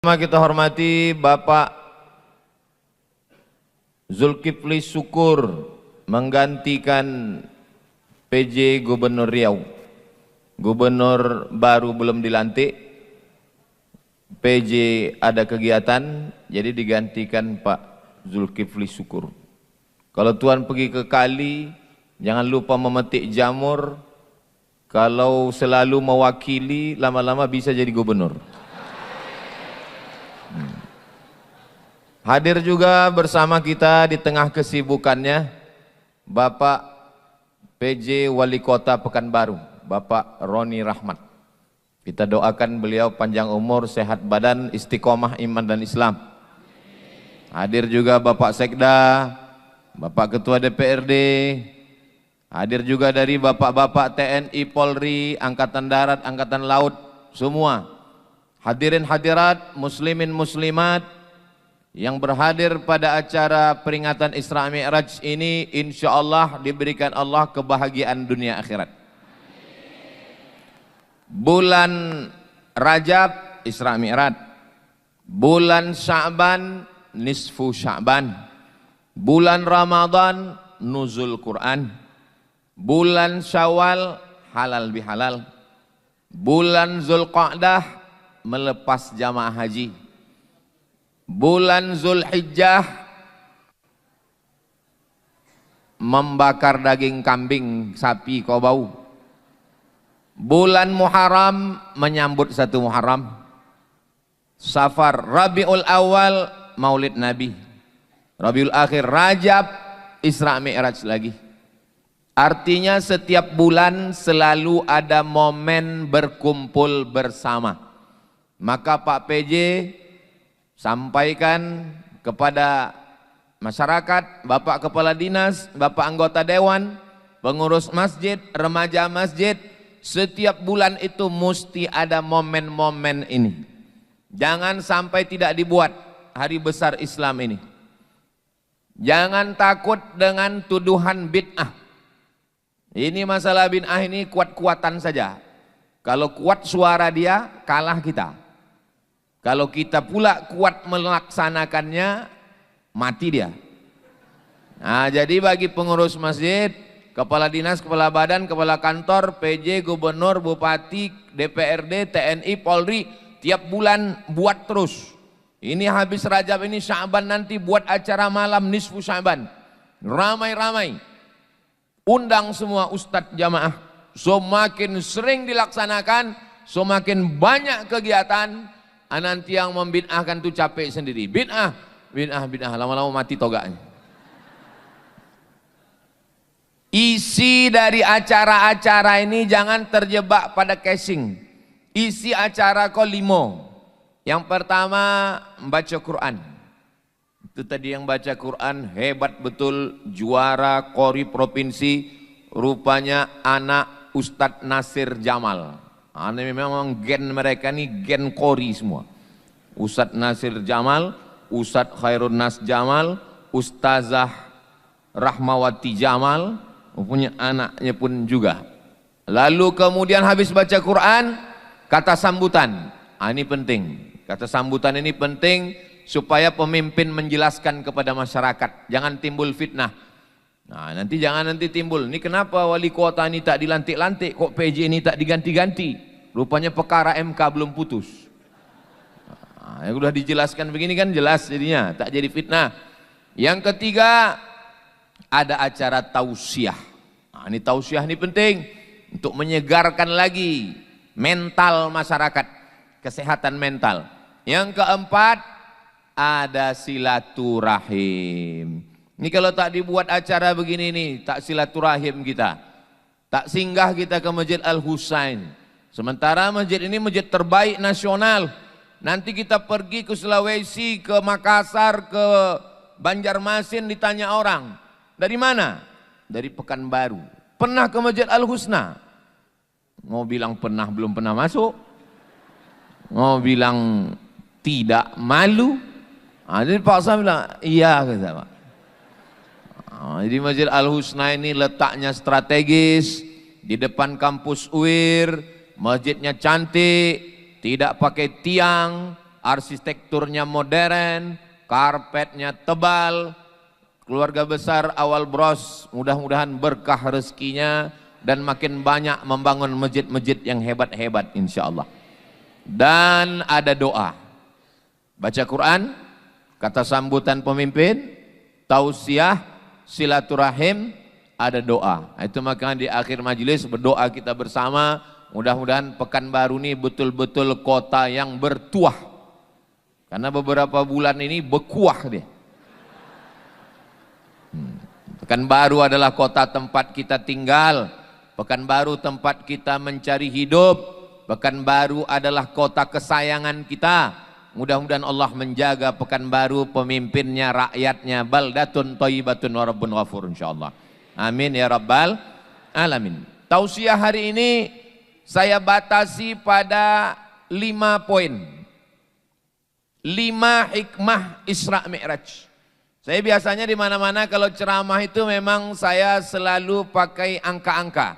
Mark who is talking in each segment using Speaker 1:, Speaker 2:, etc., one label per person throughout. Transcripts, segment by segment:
Speaker 1: Kita hormati Bapak Zulkifli Syukur menggantikan PJ Gubernur Riau. Gubernur baru belum dilantik, PJ ada kegiatan, jadi digantikan Pak Zulkifli Syukur. Kalau Tuan pergi ke kali, jangan lupa memetik jamur. Kalau selalu mewakili, lama-lama bisa jadi gubernur. Hadir juga bersama kita di tengah kesibukannya Bapak PJ Wali Kota Pekanbaru, Bapak Roni Rahmat. Kita doakan beliau panjang umur, sehat badan, istiqomah iman dan Islam. Hadir juga Bapak Sekda, Bapak Ketua DPRD. Hadir juga dari Bapak-Bapak TNI, Polri, Angkatan Darat, Angkatan Laut, semua. Hadirin hadirat, muslimin muslimat yang berhadir pada acara peringatan Isra Mi'raj ini, insya Allah diberikan Allah kebahagiaan dunia akhirat. Bulan Rajab Isra Mi'raj, bulan Sya'ban nisfu Sya'ban, bulan Ramadan nuzul Quran, bulan Syawal halal bihalal, bulan Zulqa'dah melepas jamaah haji, bulan Zulhijjah membakar daging kambing, sapi, kau bau, bulan Muharram menyambut satu Muharram, Safar, Rabiul Awal Maulid Nabi, Rabiul Akhir, Rajab Isra Mi'raj lagi. Artinya setiap bulan selalu ada momen berkumpul bersama. Maka Pak PJ sampaikan kepada masyarakat, Bapak Kepala Dinas, Bapak Anggota Dewan, pengurus masjid, remaja masjid, setiap bulan itu mesti ada momen-momen ini. Jangan sampai tidak dibuat hari besar Islam ini. Jangan takut dengan tuduhan bid'ah. Ini masalah bid'ah ini kuat-kuatan saja. Kalau kuat suara dia, kalah kita. Kalau kita pula kuat melaksanakannya, mati dia. Nah, jadi bagi pengurus masjid, kepala dinas, kepala badan, kepala kantor, PJ, gubernur, bupati, DPRD, TNI, Polri, tiap bulan buat terus. Ini habis Rajab ini, Sya'ban nanti buat acara malam nisfu Sya'ban. Ramai-ramai. Undang semua ustadz jamaah. Semakin sering dilaksanakan, semakin banyak kegiatan. Nanti yang membid'ahkan itu capek sendiri. Bid'ah, lama-lama mati toganya. Isi dari acara-acara ini jangan terjebak pada casing. Isi acara kau 5. Yang pertama membaca Quran. Itu tadi yang baca Quran hebat betul, juara Qori provinsi, rupanya anak Ustadz Nasir Jamal. Ini memang gen mereka nih gen Qori semua. Ustadz Nasir Jamal, Ustadz Khairun Nas Jamal, Ustazah Rahmawati Jamal, punya anaknya pun juga. Lalu kemudian habis baca Quran, kata sambutan. Ini penting. Kata sambutan ini penting supaya pemimpin menjelaskan kepada masyarakat. Jangan timbul fitnah. Nanti timbul. Ini kenapa wali kota ini tak dilantik-lantik, kok PJ ini tak diganti-ganti? Rupanya perkara MK belum putus. Yang sudah dijelaskan begini kan jelas jadinya, tak jadi fitnah. Yang ketiga, ada acara tausiah. Ini tausiah ini penting untuk menyegarkan lagi mental masyarakat, kesehatan mental. Yang keempat, ada silaturahim. Ini kalau tak dibuat acara begini nih, tak silaturahim kita, tak singgah kita ke Masjid Al-Husain. Sementara masjid ini masjid terbaik nasional. Nanti kita pergi ke Sulawesi, ke Makassar, ke Banjarmasin, ditanya orang, dari mana? Dari Pekanbaru. Pernah ke Masjid Al-Husna? Mau bilang pernah, belum pernah masuk. Mau bilang tidak, malu. Jadi Pak Sam bilang, iya kata Pak. Jadi Masjid Al-Husna ini letaknya strategis di depan kampus UIR. Masjidnya cantik, tidak pakai tiang, arsitekturnya modern, karpetnya tebal, keluarga besar awal bros, mudah-mudahan berkah rezekinya dan makin banyak membangun masjid-masjid yang hebat-hebat insya Allah. Dan ada doa, baca Quran, kata sambutan pemimpin, tausiah, silaturahim, ada doa. Itu makanya di akhir majelis berdoa kita bersama, mudah-mudahan Pekanbaru ini betul-betul kota yang bertuah. Karena beberapa bulan ini berkuah dia. Pekanbaru adalah kota tempat kita tinggal, Pekanbaru tempat kita mencari hidup, Pekanbaru adalah kota kesayangan kita. Mudah-mudahan Allah menjaga Pekanbaru, pemimpinnya, rakyatnya, baldatun thayyibatun wa rabbun ghafur insyaallah. Amin ya rabbal alamin. Tausiah hari ini saya batasi pada 5 poin. 5 hikmah Isra Mi'raj. Saya biasanya di mana-mana kalau ceramah itu memang saya selalu pakai angka-angka.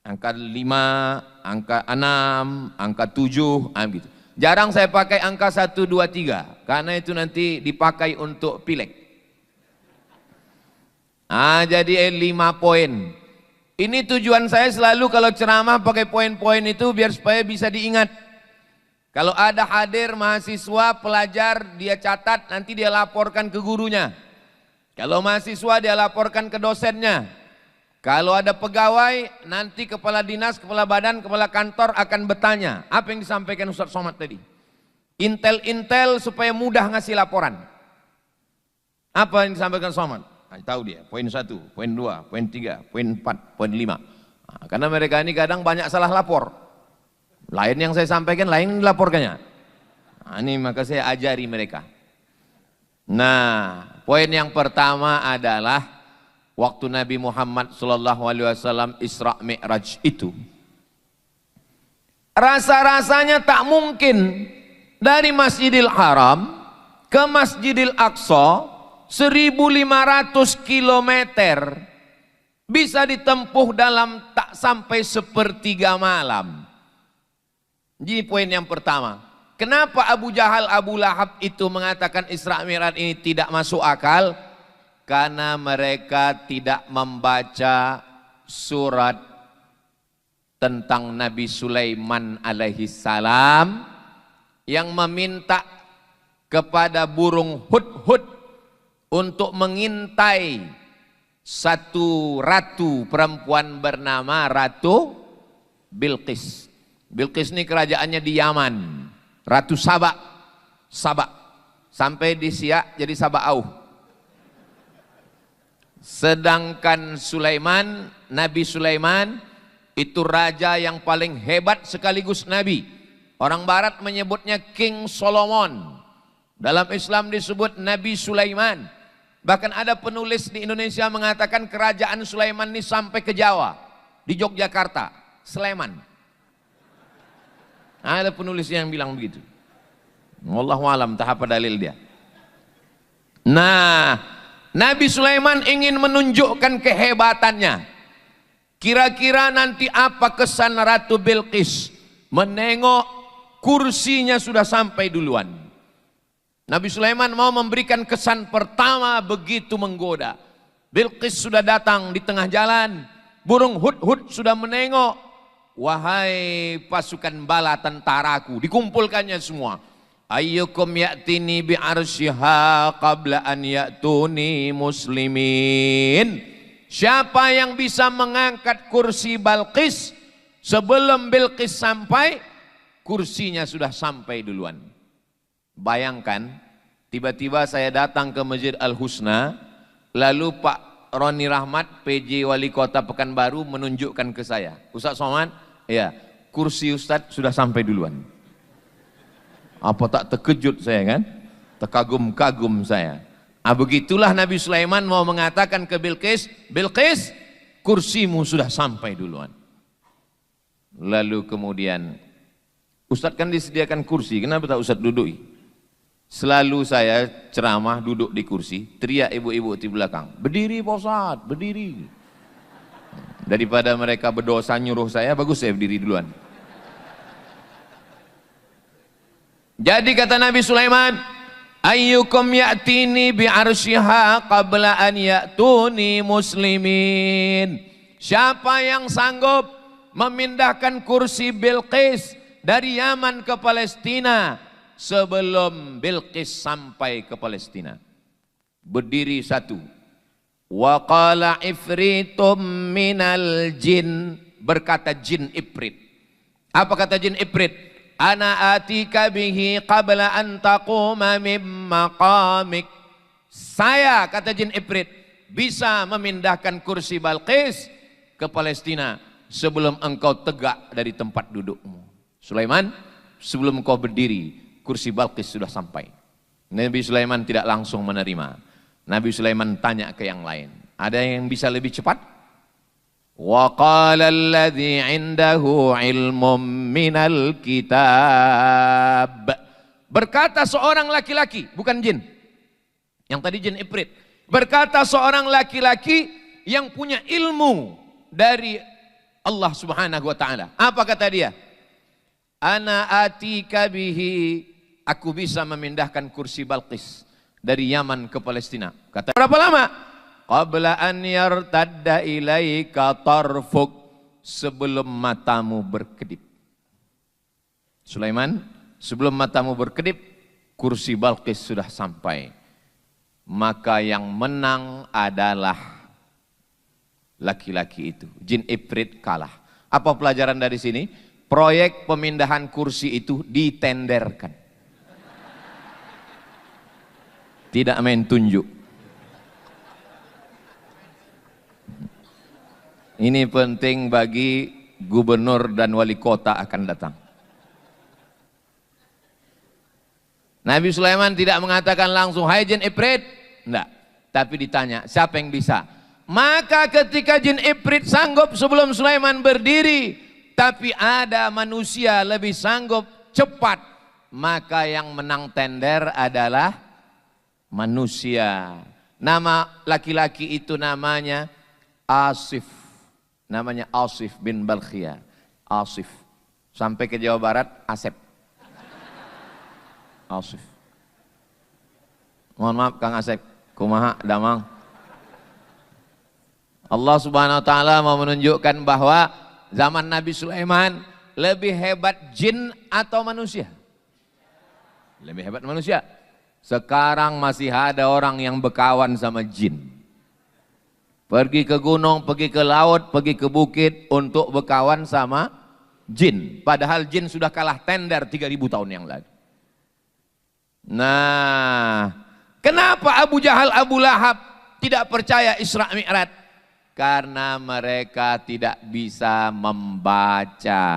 Speaker 1: Angka 5, angka 6, angka 7, gitu. Jarang saya pakai angka 1, 2, 3 karena itu nanti dipakai untuk pileg. Jadi 5 poin. Ini tujuan saya selalu kalau ceramah pakai poin-poin itu biar supaya bisa diingat. Kalau ada hadir mahasiswa, pelajar, dia catat, nanti dia laporkan ke gurunya. Kalau mahasiswa dia laporkan ke dosennya. Kalau ada pegawai, nanti kepala dinas, kepala badan, kepala kantor akan bertanya, apa yang disampaikan Ustaz Somad tadi? Intel-intel supaya mudah ngasih laporan. Apa yang disampaikan Somad? Nah, tahu dia, poin 1, poin 2, poin 3, poin 4, poin 5. Nah, karena mereka ini kadang banyak salah lapor. Lain yang saya sampaikan, lain yang dilaporkannya. Nah, ini maka saya ajari mereka. Nah, poin yang pertama adalah waktu Nabi Muhammad SAW Isra Mi'raj itu, rasa-rasanya tak mungkin dari Masjidil Haram ke Masjidil Aqsa 1.500 kilometer bisa ditempuh dalam tak sampai sepertiga malam. Jadi poin yang pertama, kenapa Abu Jahal, Abu Lahab itu mengatakan Isra Mi'raj ini tidak masuk akal? Karena mereka tidak membaca surat tentang Nabi Sulaiman alaihi salam yang meminta kepada burung hudhud untuk mengintai satu ratu perempuan bernama Ratu Bilqis. Bilqis ini kerajaannya di Yaman, Ratu Saba, sampai di Siak jadi Saba'auh. Sedangkan Sulaiman, Nabi Sulaiman itu raja yang paling hebat sekaligus Nabi. Orang Barat menyebutnya King Solomon. Dalam Islam disebut Nabi Sulaiman. Bahkan ada penulis di Indonesia mengatakan kerajaan Sulaiman ini sampai ke Jawa, di Yogyakarta, Sleman. Ada penulis yang bilang begitu. Wallahu alam, tak apa dalil dia. Nah, Nabi Sulaiman ingin menunjukkan kehebatannya. Kira-kira nanti apa kesan Ratu Bilqis menengok kursinya sudah sampai duluan. Nabi Sulaiman mau memberikan kesan pertama begitu menggoda. Bilqis sudah datang di tengah jalan, burung hudhud sudah menengok. Wahai pasukan bala tentaraku, dikumpulkannya semua. Ayyukum ya'tini bi'arsyiha qabla an ya'tuni muslimin. Siapa yang bisa mengangkat kursi Bilqis sebelum Bilqis sampai, kursinya sudah sampai duluan. Bayangkan, tiba-tiba saya datang ke Masjid Al-Husna, lalu Pak Roni Rahmat, PJ Wali Kota Pekanbaru menunjukkan ke saya, Ustaz Somad, ya, kursi Ustaz sudah sampai duluan. Apa tak terkejut saya kan? Terkagum-kagum saya. Begitulah Nabi Sulaiman mau mengatakan ke Bilqis, Bilqis, kursimu sudah sampai duluan. Lalu kemudian, Ustaz kan disediakan kursi, kenapa tak Ustaz duduk? Selalu saya ceramah duduk di kursi, teriak ibu-ibu di belakang, berdiri Pak Ustaz, berdiri. Daripada mereka berdosa nyuruh saya, bagus saya berdiri duluan. Jadi kata Nabi Sulaiman, ayyukum ya'tini bi'arsyiha qabla an ya'tuni muslimin. Siapa yang sanggup memindahkan kursi Bilqis dari Yaman ke Palestina sebelum Bilqis sampai ke Palestina? Berdiri satu. Wa qala ifritum minal jin, berkata jin ifrit. Apa kata jin ifrit? Ana atika bihi qabla an taquma mim maqamik. Saya, kata jin ifrit, bisa memindahkan kursi Bilqis ke Palestina sebelum engkau tegak dari tempat dudukmu. Sulaiman, sebelum engkau berdiri, kursi Bilqis sudah sampai. Nabi Sulaiman tidak langsung menerima. Nabi Sulaiman tanya ke yang lain, ada yang bisa lebih cepat? Wa qala alladhi 'indahu 'ilmun minal kitab. Berkata seorang laki-laki, bukan jin. Yang tadi jin ifrit. Berkata seorang laki-laki yang punya ilmu dari Allah Subhanahu wa taala. Apa kata dia? Ana atika bihi, aku bisa memindahkan kursi Bilqis dari Yaman ke Palestina. Kata berapa lama? Qabla an yartadda ilaika tarfuk, sebelum matamu berkedip. Sulaiman, sebelum matamu berkedip, kursi Bilqis sudah sampai. Maka yang menang adalah laki-laki itu. Jin ifrit kalah. Apa pelajaran dari sini? Proyek pemindahan kursi itu ditenderkan. Tidak main tunjuk. Ini penting bagi gubernur dan wali kota akan datang. Nabi Sulaiman tidak mengatakan langsung, hai jin ifrit. Enggak. Tapi ditanya, siapa yang bisa? Maka ketika jin ifrit sanggup sebelum Sulaiman berdiri, tapi ada manusia lebih sanggup cepat, maka yang menang tender adalah manusia. Nama laki-laki itu namanya Asif. Namanya Asif bin Balkhiyah. Asif. Sampai ke Jawa Barat, Asep. Asif. Mohon maaf Kang Asep. Kumaha damang. Allah Subhanahu wa taala mau menunjukkan bahwa zaman Nabi Sulaiman lebih hebat jin atau manusia? Lebih hebat manusia. Sekarang masih ada orang yang berkawan sama jin. Pergi ke gunung, pergi ke laut, pergi ke bukit untuk berkawan sama jin. Padahal jin sudah kalah tender 3000 tahun yang lalu. Nah, kenapa Abu Jahal, Abu Lahab tidak percaya Isra Mi'raj? Karena mereka tidak bisa membaca.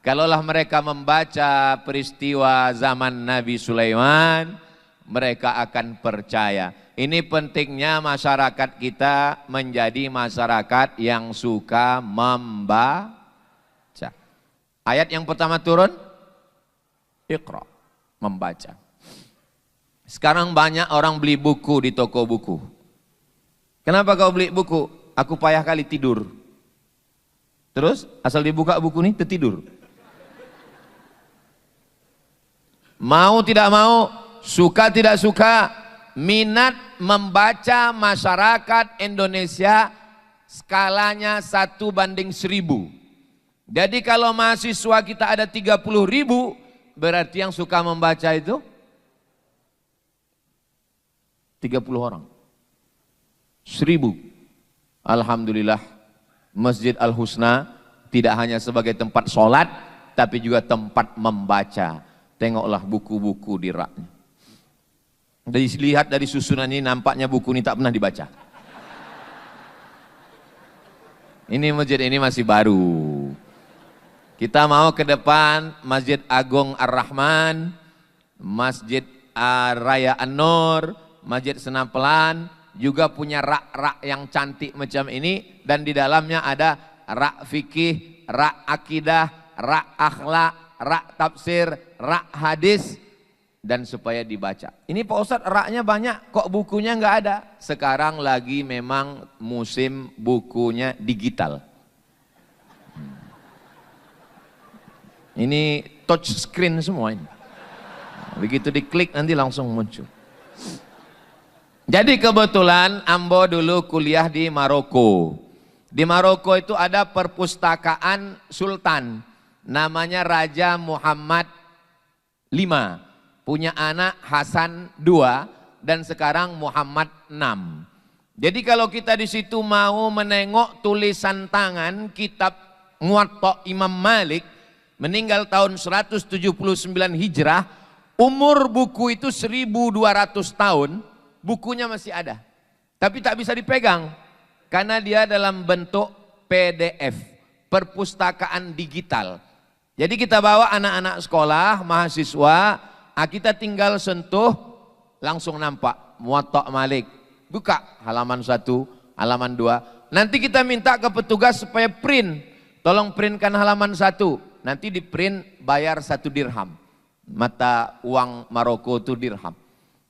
Speaker 1: Kalaulah mereka membaca peristiwa zaman Nabi Sulaiman, mereka akan percaya. Ini pentingnya masyarakat kita menjadi masyarakat yang suka membaca. Ayat yang pertama turun, Iqra, membaca. Sekarang banyak orang beli buku di toko buku. Kenapa kau beli buku? Aku payah kali tidur. Terus asal dibuka buku ini tertidur. Mau tidak mau, suka tidak suka, minat membaca masyarakat Indonesia skalanya 1:1000. Jadi kalau mahasiswa kita ada 30.000, berarti yang suka membaca itu 30 orang. 1000. Alhamdulillah, Masjid Al-Husna tidak hanya sebagai tempat sholat, tapi juga tempat membaca. Tengoklah buku-buku di raknya. Dilihat dari susunan ini, nampaknya buku ini tak pernah dibaca. Ini masjid ini masih baru. Kita mau ke depan Masjid Agung Ar-Rahman, Masjid Raya An-Nur, Masjid Senapelan, juga punya rak-rak yang cantik macam ini, dan di dalamnya ada rak fikih, rak akidah, rak akhlak, rak tafsir, rak hadis, dan supaya dibaca. Ini Pak Ustadz raknya banyak, kok bukunya nggak ada? Sekarang lagi memang musim bukunya digital. Ini touch screen semua ini. Begitu diklik nanti langsung muncul. Jadi kebetulan Ambo dulu kuliah di Maroko. Di Maroko itu ada perpustakaan sultan. Namanya Raja Muhammad V. Punya anak Hasan II dan sekarang Muhammad VI. Jadi kalau kita di situ mau menengok tulisan tangan kitab Muwatta Imam Malik, meninggal tahun 179 Hijrah, umur buku itu 1200 tahun, bukunya masih ada. Tapi tak bisa dipegang karena dia dalam bentuk PDF, perpustakaan digital. Jadi kita bawa anak-anak sekolah, mahasiswa, kita tinggal sentuh, langsung nampak Muwatta Malik. Buka halaman 1, halaman 2. Nanti kita minta ke petugas supaya print. Tolong printkan halaman 1. Nanti di print bayar 1 dirham. Mata uang Maroko itu dirham.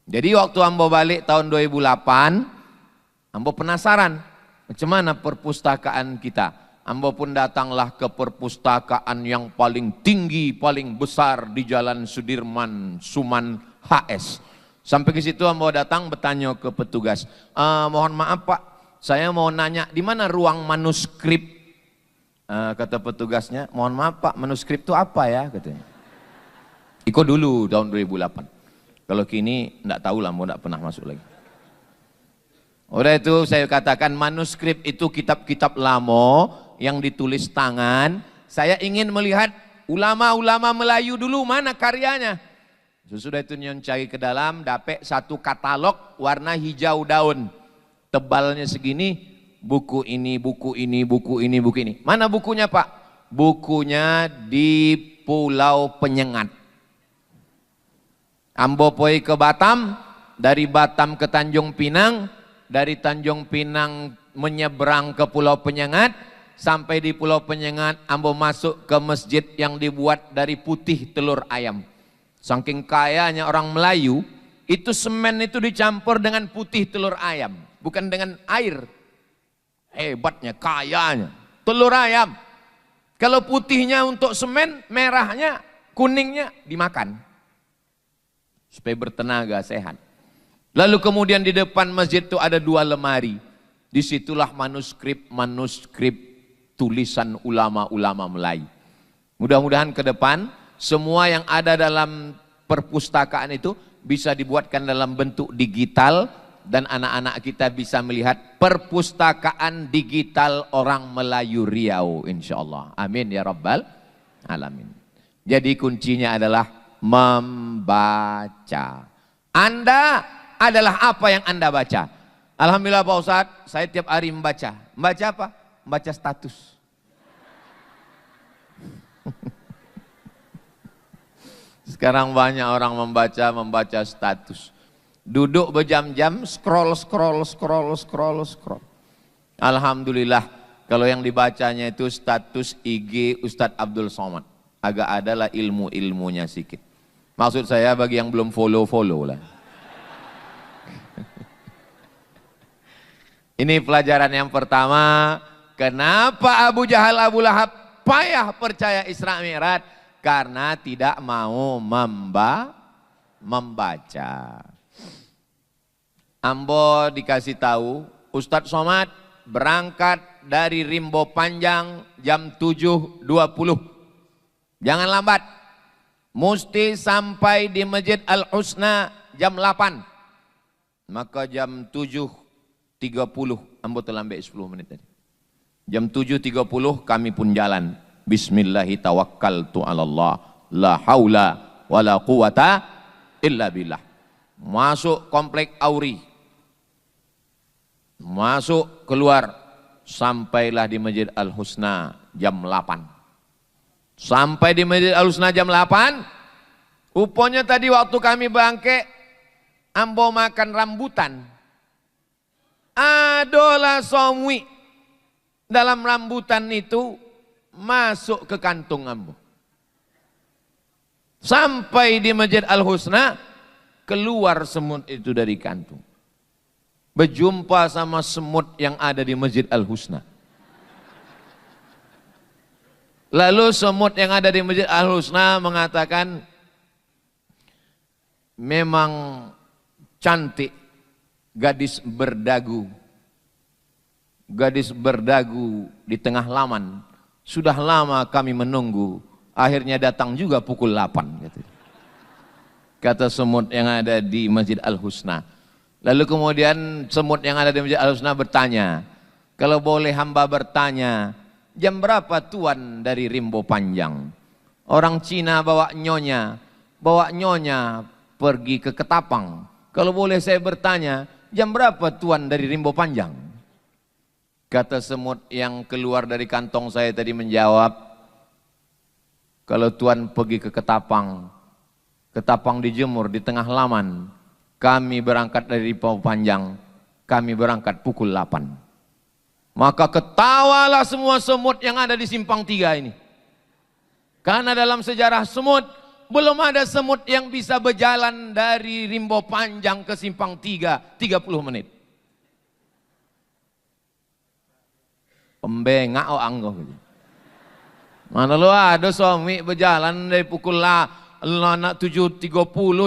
Speaker 1: Jadi waktu Ambo balik tahun 2008, Ambo penasaran macam mana perpustakaan kita. Ambo pun datanglah ke perpustakaan yang paling tinggi, paling besar di Jalan Sudirman, Suman HS. Sampai ke situ Ambo datang bertanya ke petugas, mohon maaf Pak, saya mau nanya di mana ruang manuskrip? Kata petugasnya, mohon maaf Pak, manuskrip itu apa ya? Katanya. Iko dulu tahun 2008. Kalau kini enggak tahu lah, Ambo enggak pernah masuk lagi. Udah itu saya katakan manuskrip itu kitab-kitab lama yang ditulis tangan. Saya ingin melihat ulama-ulama Melayu dulu mana karyanya. Sesudah itu nyon cari ke dalam, dapat satu katalog warna hijau daun. Tebalnya segini, buku ini, buku ini, buku ini, buku ini. Mana bukunya Pak? Bukunya di Pulau Penyengat. Ambo poi ke Batam, dari Batam ke Tanjung Pinang, dari Tanjung Pinang menyeberang ke Pulau Penyengat, sampai di Pulau Penyengat Ambo masuk ke masjid yang dibuat dari putih telur ayam. Saking kayanya orang Melayu, itu semen itu dicampur dengan putih telur ayam, bukan dengan air. Hebatnya, kayanya, telur ayam. Kalau putihnya untuk semen, merahnya, kuningnya dimakan. Supaya bertenaga, sehat. Lalu kemudian di depan masjid itu ada 2 lemari. Disitulah manuskrip tulisan ulama-ulama Melayu. Mudah-mudahan ke depan semua yang ada dalam perpustakaan itu bisa dibuatkan dalam bentuk digital dan anak-anak kita bisa melihat perpustakaan digital orang Melayu Riau insyaallah. Amin ya rabbal alamin. Jadi kuncinya adalah membaca. Anda adalah apa yang Anda baca. Alhamdulillah Pak Ustadz, saya tiap hari membaca. Membaca apa? Membaca status. Sekarang banyak orang membaca status. Duduk berjam-jam, scroll. Alhamdulillah, kalau yang dibacanya itu status IG Ustadz Abdul Somad. Agak adalah ilmu-ilmunya sedikit. Maksud saya bagi yang belum follow lah. Ini pelajaran yang pertama. Kenapa Abu Jahal, Abu Lahab payah percaya Isra Mi'raj? Karena tidak mau membaca. Ambo dikasih tahu, Ustadz Somad berangkat dari Rimbo Panjang jam 7.20. Jangan lambat. Mesti sampai di Masjid Al-Husna jam 8. Maka jam 7.30 Ambo terlambat 10 menit tadi. Jam 7.30 kami pun jalan. Bismillahi tawakkaltu 'alallah la haula wala quwata illa billah. Masuk komplek Auri. Masuk keluar sampailah di Masjid Al-Husna jam 8. Sampai di Masjid Al-Husna jam 8. Rupanya tadi waktu kami bangke Ambo makan rambutan. Adolah somwi. Dalam rambutan itu masuk ke kantung Ambo. Sampai di Masjid Al-Husna, keluar semut itu dari kantung. Berjumpa sama semut yang ada di Masjid Al-Husna. Lalu semut yang ada di Masjid Al-Husna mengatakan, memang cantik, gadis berdagu. Gadis berdagu di tengah laman. Sudah lama kami menunggu, akhirnya datang juga pukul 8. Kata semut yang ada di Masjid Al-Husna. Lalu kemudian semut yang ada di Masjid Al-Husna bertanya, kalau boleh hamba bertanya, jam berapa tuan dari Rimbo Panjang? Orang Cina bawa nyonya pergi ke Ketapang. Kalau boleh saya bertanya, jam berapa tuan dari Rimbo Panjang? Kata semut yang keluar dari kantong saya tadi menjawab, kalau tuan pergi ke Ketapang, Ketapang dijemur di tengah laman, kami berangkat dari Rimbo Panjang, kami berangkat pukul 8. Maka ketawalah semua semut yang ada di Simpang 3 ini. Karena dalam sejarah semut, belum ada semut yang bisa berjalan dari Rimbo Panjang ke Simpang 3, 30 menit. Pembengak anggo. Mana lu ada suami berjalan dari pukul 7.30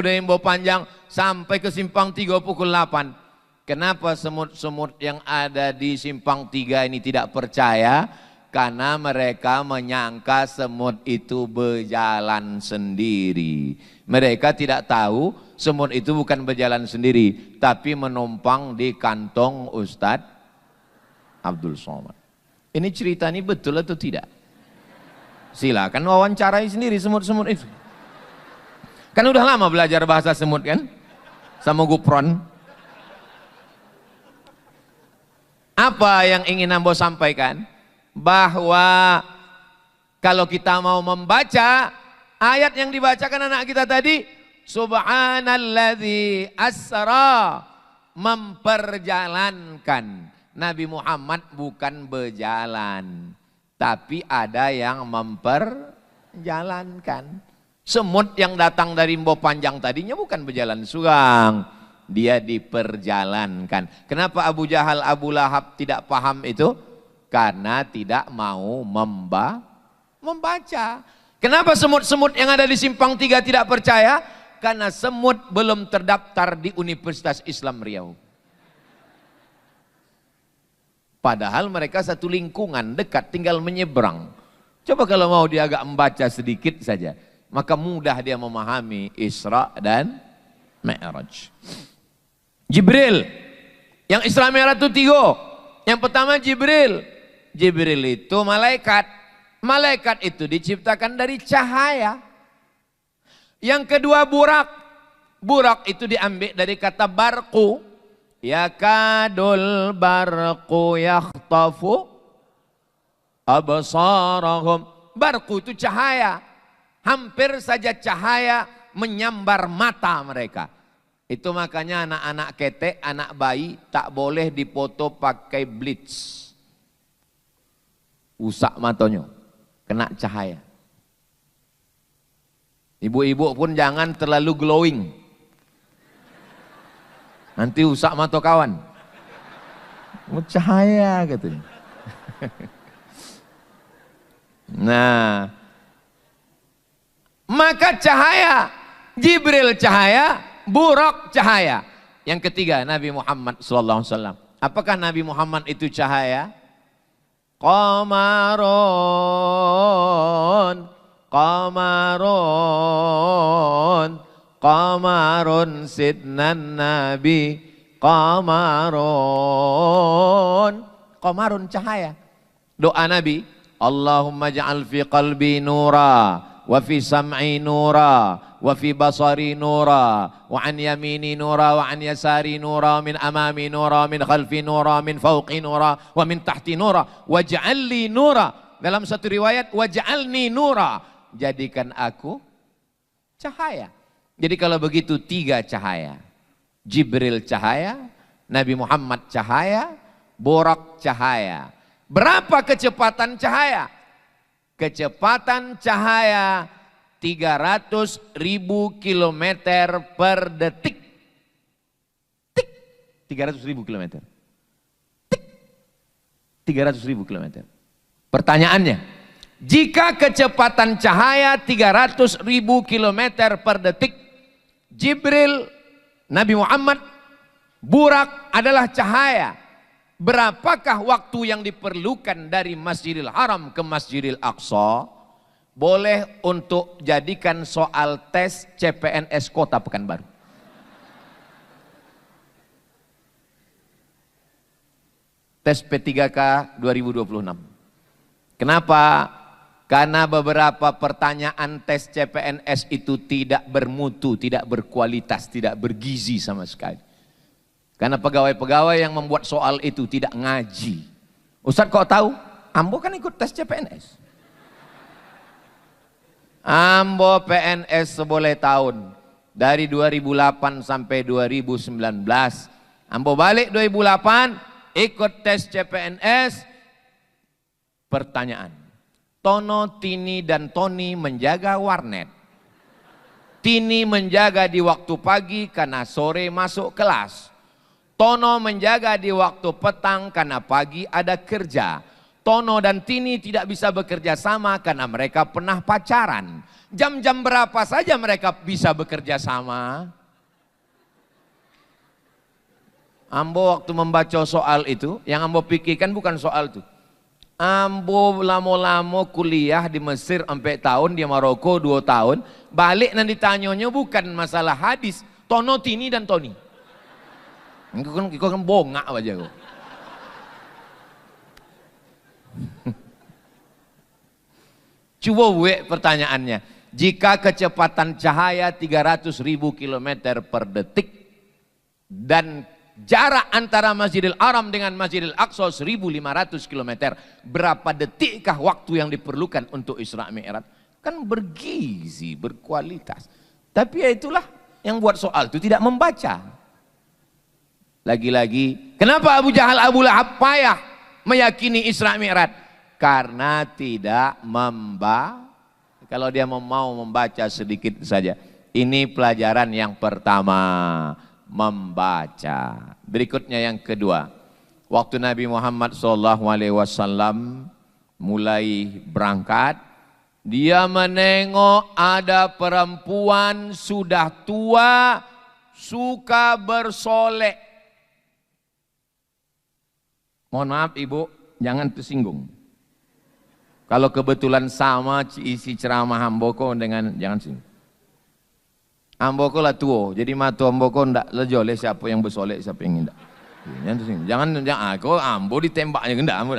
Speaker 1: dari Rimbo Panjang sampai ke Simpang 3 pukul 8. Kenapa semut-semut yang ada di Simpang 3 ini tidak percaya? Karena mereka menyangka semut itu berjalan sendiri. Mereka tidak tahu semut itu bukan berjalan sendiri, tapi menumpang di kantong Ustadz Abdul Somad. Ini cerita ini betul atau tidak? Silakan wawancarai sendiri semut-semut itu. Kan udah lama belajar bahasa semut kan? Sama Gupron. Apa yang ingin Ambo sampaikan? Bahwa kalau kita mau membaca ayat yang dibacakan anak kita tadi, Subhanalladzi asra, memperjalankan. Nabi Muhammad bukan berjalan, tapi ada yang memperjalankan. Semut yang datang dari Rimbo Panjang tadinya bukan berjalan surang, dia diperjalankan. Kenapa Abu Jahal, Abu Lahab tidak paham itu? Karena tidak mau membaca. Kenapa semut-semut yang ada di Simpang 3 tidak percaya? Karena semut belum terdaftar di Universitas Islam Riau. Padahal mereka satu lingkungan dekat, tinggal menyeberang. Coba kalau mau dia agak membaca sedikit saja, maka mudah dia memahami Isra dan Mi'raj. Jibril, yang Isra Mi'raj itu 3. Yang pertama Jibril. Jibril itu malaikat. Malaikat itu diciptakan dari cahaya. Yang kedua Burak. Burak itu diambil dari kata barqu. Yakadul barqu yakhtafu absarahum. Barqu itu cahaya. Hampir saja cahaya menyambar mata mereka. Itu makanya anak-anak ketek, anak bayi tak boleh dipoto pakai bleach. Usak matanya, kena cahaya. Ibu-ibu pun jangan terlalu glowing. Nanti usak mata kawan. Cahaya katanya. Nah, maka cahaya, Jibril cahaya, Burak cahaya. Yang ketiga Nabi Muhammad SAW. Apakah Nabi Muhammad itu cahaya? Qamarun, qamarun, qamarun sidnan Nabi, qamarun. Qamarun cahaya. Doa Nabi, Allahumma ja'al fi qalbi nura, wa fi sam'i nura, wa fi basari nura, wa an yamini nura, wa an yasari nura, min amami nura, min khalfi nura, min fawqi nura, wa min tahti nura, waj'al li nura. Dalam satu riwayat, waj'alni nura, jadikan aku cahaya. Jadi kalau begitu 3 cahaya. Jibril cahaya, Nabi Muhammad cahaya, Burak cahaya. Berapa kecepatan cahaya? Kecepatan cahaya 300.000 km per detik. Tik. 300.000 km. Tik. 300.000 km. Pertanyaannya, jika kecepatan cahaya 300.000 km per detik, Jibril, Nabi Muhammad, Burak adalah cahaya. Berapakah waktu yang diperlukan dari Masjidil Haram ke Masjidil Aqsa? Boleh untuk jadikan soal tes CPNS Kota Pekanbaru. Tes P3K 2026. Kenapa? Karena beberapa pertanyaan tes CPNS itu tidak bermutu, tidak berkualitas, tidak bergizi sama sekali. Karena pegawai-pegawai yang membuat soal itu tidak ngaji. Ustadz kok tahu? Ambo kan ikut tes CPNS. Ambo PNS seboleh tahun. Dari 2008 sampai 2019. Ambo balik 2008, ikut tes CPNS. Pertanyaan. Tono, Tini, dan Toni menjaga warnet. Tini menjaga di waktu pagi karena sore masuk kelas. Tono menjaga di waktu petang karena pagi ada kerja. Tono dan Tini tidak bisa bekerja sama karena mereka pernah pacaran. Jam-jam berapa saja mereka bisa bekerja sama? Ambo waktu membaca soal itu, yang Ambo pikirkan bukan soal itu. Ambo lama-lama kuliah di Mesir sampai tahun, di Maroko 2 tahun. Balik nanti tanyanya bukan masalah hadis. Tono, Tini, dan Toni. Kau kan bongak aja kau. Coba pertanyaannya. Jika kecepatan cahaya 300.000 km per detik dan jarak antara Masjidil Haram dengan Masjidil Aqsa 1.500 km, berapa detikkah waktu yang diperlukan untuk Isra Mi'raj? Kan bergizi, berkualitas. Tapi ya itulah yang buat soal itu tidak membaca. Lagi-lagi, kenapa Abu Jahal, Abu Lahab payah meyakini Isra Mi'raj? Karena tidak membaca. Kalau dia mau membaca sedikit saja. Ini pelajaran yang pertama, membaca. Berikutnya yang kedua, waktu Nabi Muhammad SAW mulai berangkat, dia menengok ada perempuan sudah tua, suka bersolek. Mohon maaf ibu, jangan tersinggung. Kalau kebetulan sama isi ceramah Amboko dengan jangan singgung. Amboko lah tua, jadi matu Amboko ndak lejole siapa yang bersolek, siapa yang tidak. Jangan aku Ambo ditembaknya enggak Ambo.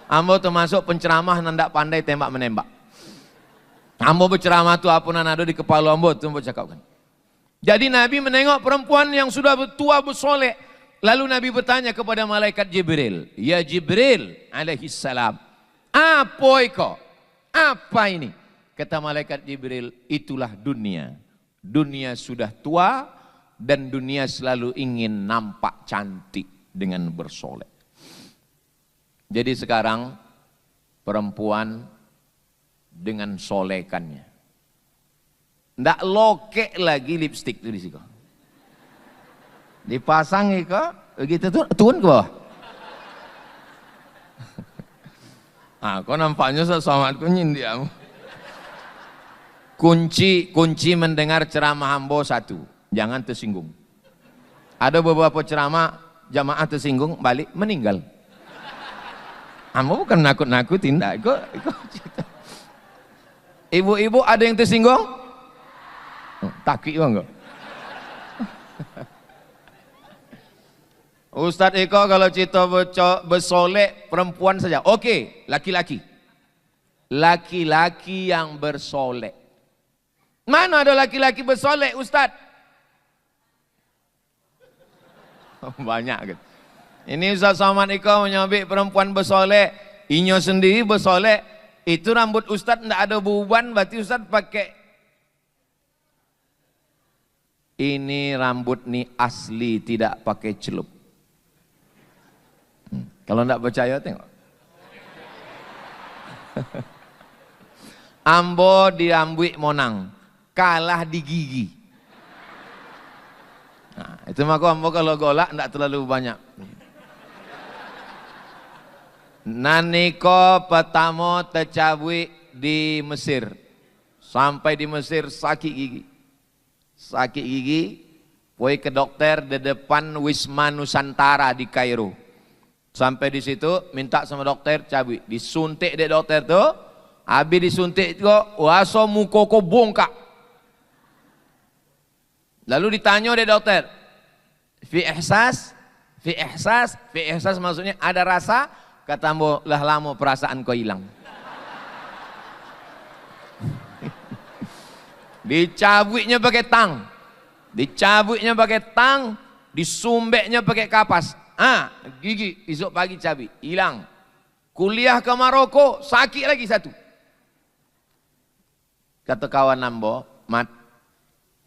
Speaker 1: Ambo termasuk penceramah ndak pandai tembak menembak. Ambo berceramah tuh apa nanado di kepala Ambo tuh Ambo cakapkan. Jadi Nabi menengok perempuan yang sudah tua bersolek. Lalu Nabi bertanya kepada malaikat Jibril, ya Jibril alaihissalam, apa iko? Apa ini? Kata malaikat Jibril, itulah dunia. Dunia sudah tua dan dunia selalu ingin nampak cantik dengan bersolek. Jadi sekarang perempuan dengan solekannya. Ndak lokek lagi lipstik tuh di situ. Dipasang iko, begitu tuh turun ke bawah. Kau nampaknya sesamatku nyindi kamu. Kunci mendengar ceramah Ambo satu, jangan tersinggung. Ada beberapa ceramah jamaah tersinggung balik meninggal. Ambo bukan nakut-nakutin, enggak. Ibu-ibu ada yang tersinggung? Takik enggak? Ustadz Eko kalau cerita bersolek perempuan saja. Oke, laki-laki. Laki-laki yang bersolek. Mana ada laki-laki bersolek Ustadz? Banyak gitu. Ini Ustadz Somad Eko menyabik perempuan bersolek. Inyo sendiri bersolek. Itu rambut Ustadz tidak ada beban, berarti Ustadz pakai. Ini rambut nih asli, tidak pakai celup. Kalau tidak percaya tengok. Ambo diambil monang, kalah di gigi. Nah, itu maka ambo kalau golak tidak terlalu banyak. Naniko pertama tercabut di Mesir. Sampai di Mesir sakit gigi. sakit gigi, pergi ke dokter di depan Wisma Nusantara di Kairo. Sampai di situ minta sama dokter cabut, disuntik deh dokter tuh, habis disuntik kok, waso mukoko bongkak. Lalu ditanya deh dokter, fi ihsas, fi ihsas, fi ihsas maksudnya ada rasa? Kata ambo, lah lama perasaan kau hilang. Dicabutnya pakai tang, dicabutnya pakai tang, disumbeknya pakai kapas. Gigi esok pagi cabut, hilang. Kuliah ke Maroko, sakit lagi satu. Kata kawan ambo, Mat,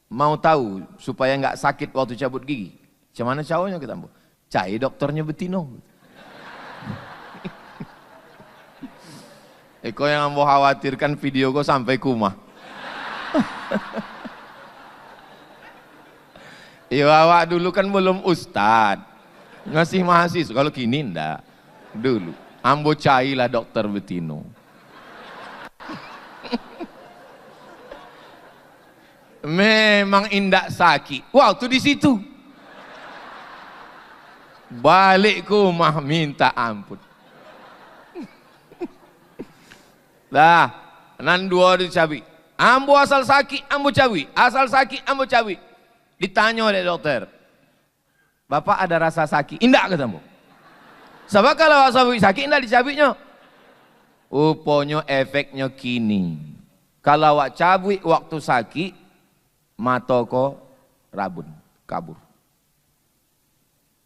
Speaker 1: mau tahu supaya nggak sakit waktu cabut gigi? Macam mana caranya kata ambo? Cari dokternya Betino. Kau yang ambo khawatirkan video kau sampai ke rumah. Ya awak dulu kan belum ustad, ngasih mahasiswa. Kalau kini ndak. Dulu ambo cailah dokter Betino. Memang indak sakit. Waktu di situ balik ke rumah minta ampun. Lah, nan dua dicabi. Ambo asal sakit, ambo cawi. Asal sakit, ambo cawi. Ditanya oleh dokter, Bapak ada rasa sakit? Indak kata ambo. Sebab kalau asal sakit indak dicabiknya. Rupanya efeknya kini. Kalau awak cabik waktu sakit, mata ko rabun, kabur.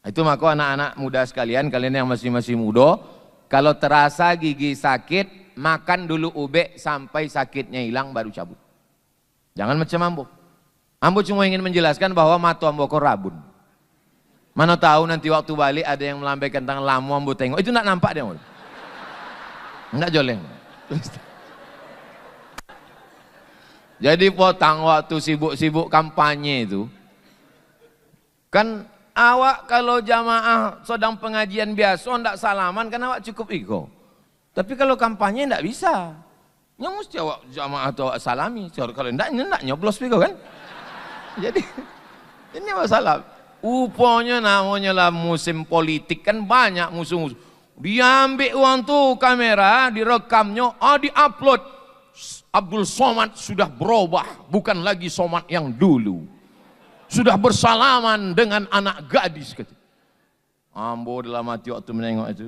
Speaker 1: Itu maka anak-anak muda sekalian, kalian yang masih muda, kalau terasa gigi sakit, makan dulu ube sampai sakitnya hilang baru cabut. Jangan macam ambo. Ambo cuma ingin menjelaskan bahwa mata ambo ko rabun. Mana tahu nanti waktu balik ada yang melambaikan tangan lamu ambo tengok. Itu nak nampak dia. Enggak joleng. Jadi potang waktu sibuk-sibuk kampanye itu. Kan awak kalau jamaah sedang pengajian biasa enggak salaman kan awak cukup iko. Tapi kalau kampanye enggak bisa. Nya mesti awak jamaah atau awak salami. Kalau enggak nyoblos iko kan. Jadi ini masalah. Rupanya namanya lah musim politik kan banyak musuh-musuh. Diambil uang tuh kamera, direkamnya, diupload. Abdul Somad sudah berubah, bukan lagi Somad yang dulu. Sudah bersalaman dengan anak gadis. Ambo dalam hati waktu menengok itu,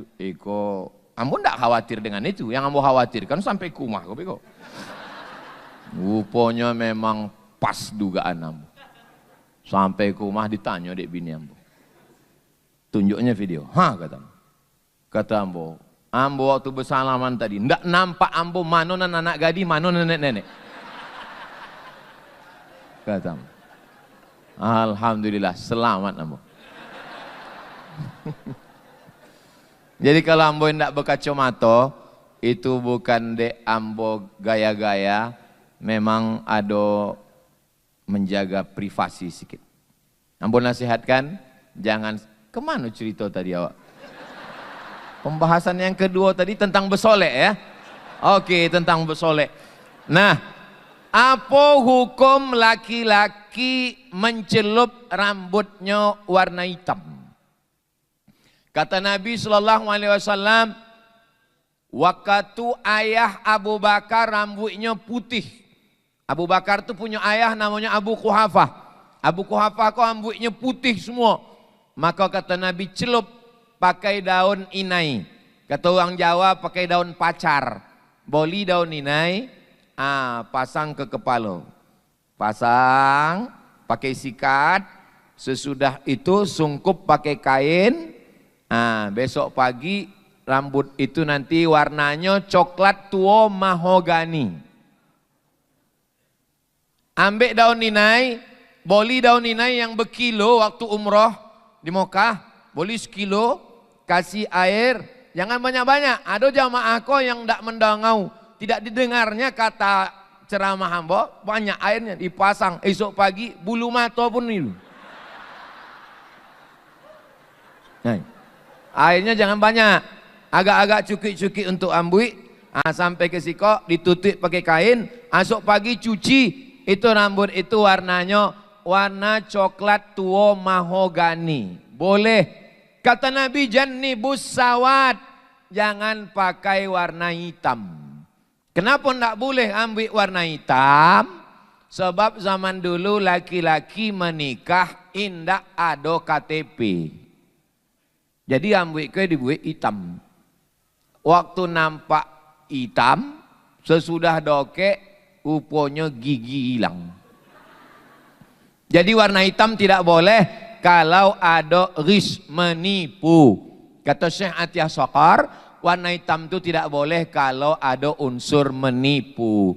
Speaker 1: ambo tidak khawatir dengan itu. Yang ambo khawatirkan sampai ke rumah. Rupanya memang pas dugaan ambo. Sampai ke rumah ditanya dek bini ambo. Tunjuknya video. Kata ambo. Ambo waktu bersalaman tadi, ndak nampak ambo manonan anak gadis, manonan nenek-nenek. Kata ambo. Alhamdulillah, selamat ambo. Jadi kalau ambo ndak berkacamata, itu bukan dek ambo gaya-gaya, memang ada menjaga privasi sedikit. Ambo nasihatkan, jangan, kemana cerita tadi awak? Pembahasan yang kedua tadi tentang bersolek ya. Oke, tentang bersolek. Nah, apa hukum laki-laki mencelup rambutnya warna hitam? Kata Nabi SAW, waktu ayah Abu Bakar rambutnya putih. Abu Bakar itu punya ayah namanya Abu Quhafah. Abu Quhafah kok rambutnya putih semua. Maka kata Nabi celup pakai daun inai. Kata orang Jawa pakai daun pacar. Boli daun inai, pasang ke kepala. Pasang, pakai sikat. Sesudah itu sungkup pakai kain. Besok pagi rambut itu nanti warnanya coklat tua mahogani. Ambil daun inai, boli daun inai yang berkilo waktu umroh di Mekah. Boli sekilo, kasih air, jangan banyak-banyak. Ada jamaah kau yang tidak mendangau, tidak didengarnya kata ceramah hamba, banyak airnya dipasang. Esok pagi bulu mata pun itu. Nah, airnya jangan banyak, agak-agak cukik-cukik untuk ambil, sampai ke sikok, ditutup pakai kain. Esok pagi cuci, itu rambut itu warnanya warna coklat tua mahogani. Boleh. Kata Nabi, jannibus sawat, jangan pakai warna hitam. Kenapa tidak boleh ambil warna hitam? Sebab zaman dulu laki-laki menikah indak ada KTP. Jadi ambil ke dibuat hitam. Waktu nampak hitam, sesudah dokek, rupanya gigi hilang. Jadi warna hitam tidak boleh kalau ada risk menipu. Kata Syekh Atiyah Saqar, warna hitam itu tidak boleh kalau ada unsur menipu.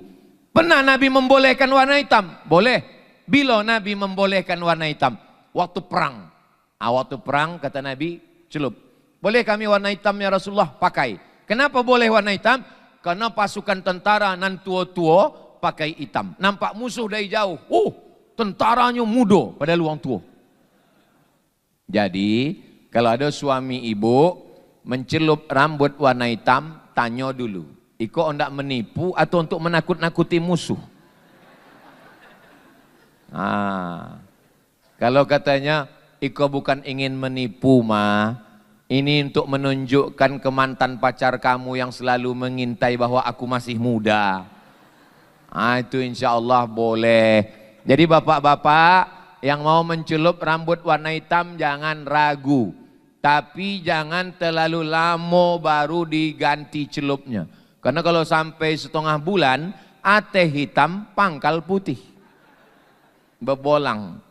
Speaker 1: Pernah Nabi membolehkan warna hitam? Boleh. Bila Nabi membolehkan warna hitam? Waktu perang. Waktu perang kata Nabi, celup. Boleh kami warna hitam ya Rasulullah? Pakai. Kenapa boleh warna hitam? Karena pasukan tentara nan tua-tua pakai hitam. Nampak musuh dari jauh. Tentaranya muda pada luang tua. Jadi kalau ada suami ibu mencelup rambut warna hitam, tanya dulu. Iko hendak menipu atau untuk menakut-nakuti musuh? Kalau katanya Iko bukan ingin menipu ini untuk menunjukkan ke mantan pacar kamu yang selalu mengintai bahwa aku masih muda. Itu insya Allah boleh. Jadi bapak-bapak yang mau mencelup rambut warna hitam jangan ragu. Tapi jangan terlalu lama baru diganti celupnya. Karena kalau sampai setengah bulan, ateh hitam, pangkal putih. Berbolang.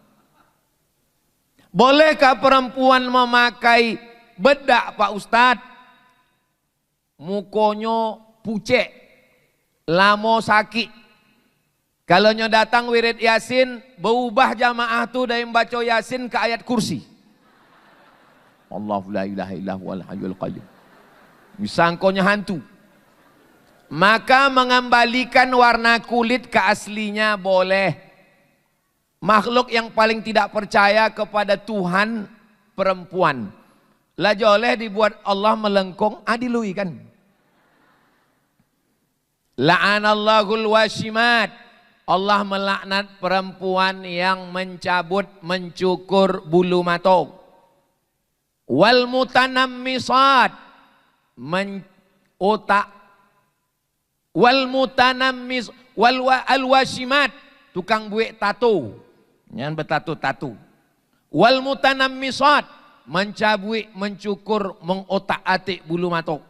Speaker 1: Bolehkah perempuan memakai bedak Pak Ustadz? Mukonya pucet, lamo sakit. Kalau nyo datang wirid Yasin, berubah jamaah tu dari membaca Yasin ke ayat kursi. Allahu la ilaha illa huwal hayyul qayyum. Disangkonya hantu. Maka mengembalikan warna kulit ke aslinya boleh. Makhluk yang paling tidak percaya kepada Tuhan perempuan. Lah boleh dibuat Allah melengkung, adilui kan. La'anallahul washimat. Allah melaknat perempuan yang mencabut, mencukur bulu mata. Wal mutanammisat, wal mutanammis wal alwashimat, tukang buat tato, jangan bertato-tato. Wal mutanammisat, mencabut, mencukur, mengotak-atik bulu mata.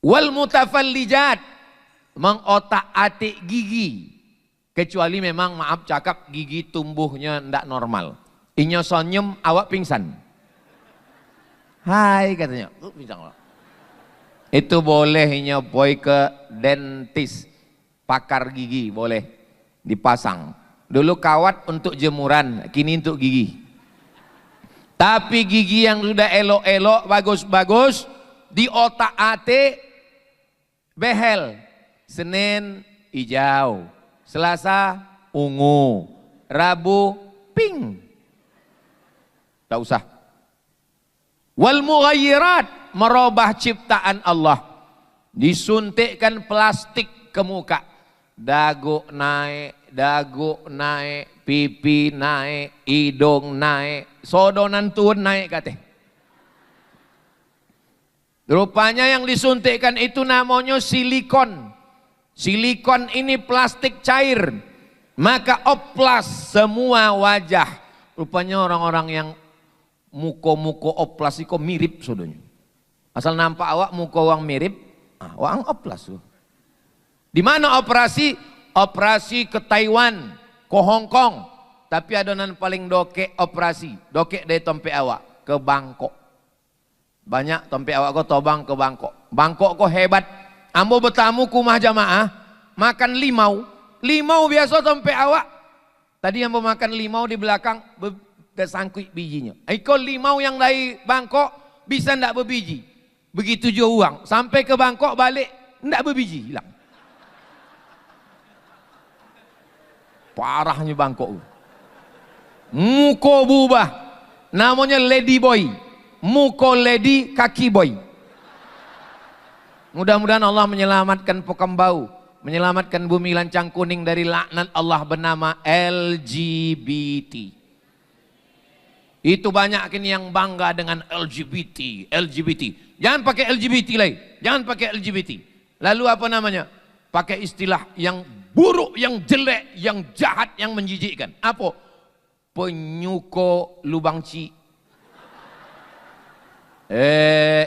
Speaker 1: Wal mutafallijat, mengotak-atik gigi, kecuali memang maaf cakap gigi tumbuhnya tidak normal. Inyo sonyem awak pingsan. Hai katanya, pingsan. Itu boleh nyopoy ke dentis, pakar gigi boleh dipasang. Dulu kawat untuk jemuran, kini untuk gigi. Tapi gigi yang sudah elok-elok, bagus-bagus, di otak-atik behel. Senin hijau, Selasa ungu, Rabu pink. Tak usah. Wal mughayyirat, merubah ciptaan Allah. Disuntikkan plastik ke muka. Dagu naik, pipi naik, hidung naik, sodonan turun naik katanya. Rupanya yang disuntikkan itu namanya silikon. Silikon ini plastik cair. Maka oplas semua wajah. Rupanya orang-orang yang muko-muko oplas itu mirip saudanya. Asal nampak awak muka orang mirip, orang oplas. Di mana operasi? Operasi ke Taiwan, ke Hong Kong. Tapi adonan paling dokek operasi, dokek dari tompe awak ke Bangkok. Banyak tompe awak ko tobang ke Bangkok. Bangkok ko hebat. Ambo bertamu ke rumah jamaah, makan limau. Limau biasa tompe awak. Tadi ambo makan limau di belakang tersangkut bijinya. Iko limau yang dari Bangkok bisa ndak berbiji. Begitu juga uang. Sampai ke Bangkok balik ndak berbiji, hilang. Parahnya Bangkok. Muko berubah. Namanya lady boy. Muko lady, kaki boy. Mudah-mudahan Allah menyelamatkan Pekembau. menyelamatkan bumi lancang kuning dari laknat Allah bernama LGBT. Itu banyak kini yang bangga dengan LGBT, LGBT. Jangan pakai LGBT lagi, jangan pakai LGBT. Lalu apa namanya? Pakai istilah yang buruk, yang jelek, yang jahat, yang menjijikkan. Apa? Penyuko lubang ci.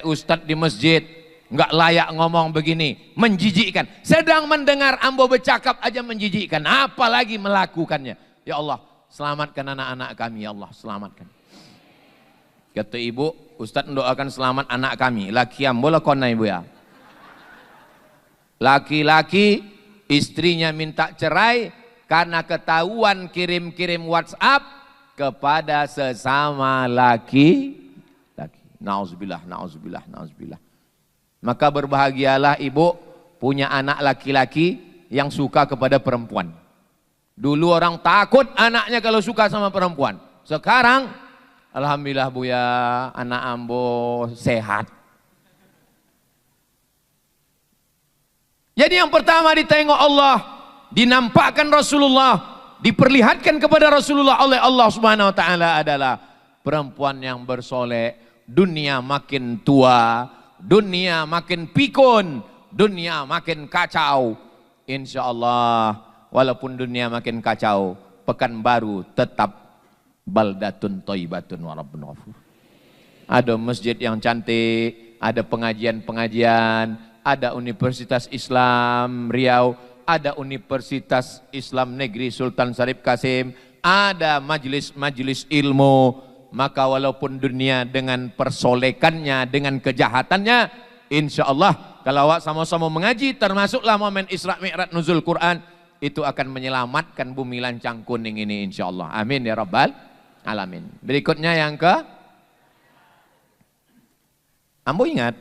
Speaker 1: Ustadz di masjid nggak layak ngomong begini, menjijikkan. Sedang mendengar ambo bercakap aja menjijikkan, apalagi melakukannya. Ya Allah, selamatkan anak-anak kami, ya Allah, selamatkan. Kata ibu, Ustadz mendoakan selamat anak kami. Laki ambo lakona ibu ya. Laki-laki istrinya minta cerai karena ketahuan kirim-kirim WhatsApp kepada sesama laki. Nauzubillah, nauzubillah, nauzubillah. Maka berbahagialah ibu punya anak laki-laki yang suka kepada perempuan. Dulu orang takut anaknya kalau suka sama perempuan. Sekarang alhamdulillah Buya, anak ambo sehat. Jadi yang pertama ditengok Allah, dinampakkan Rasulullah, diperlihatkan kepada Rasulullah oleh Allah Subhanahu wa taala adalah perempuan yang bersolek. Dunia makin tua, dunia makin pikun, dunia makin kacau. Insya Allah, walaupun dunia makin kacau, Pekanbaru tetap baldatun thayyibatun wa rabbun ghafur. Ada masjid yang cantik, ada pengajian-pengajian, ada Universitas Islam Riau, ada Universitas Islam Negeri Sultan Syarif Kasim, ada majelis-majelis ilmu. Maka walaupun dunia dengan persolekannya, dengan kejahatannya, insya Allah kalau awak sama-sama mengaji, termasuklah momen Isra Mi'raj nuzul Quran, itu akan menyelamatkan bumi lancang kuning ini insya Allah. Amin ya rabbal alamin. Berikutnya yang ke, ambo ingat,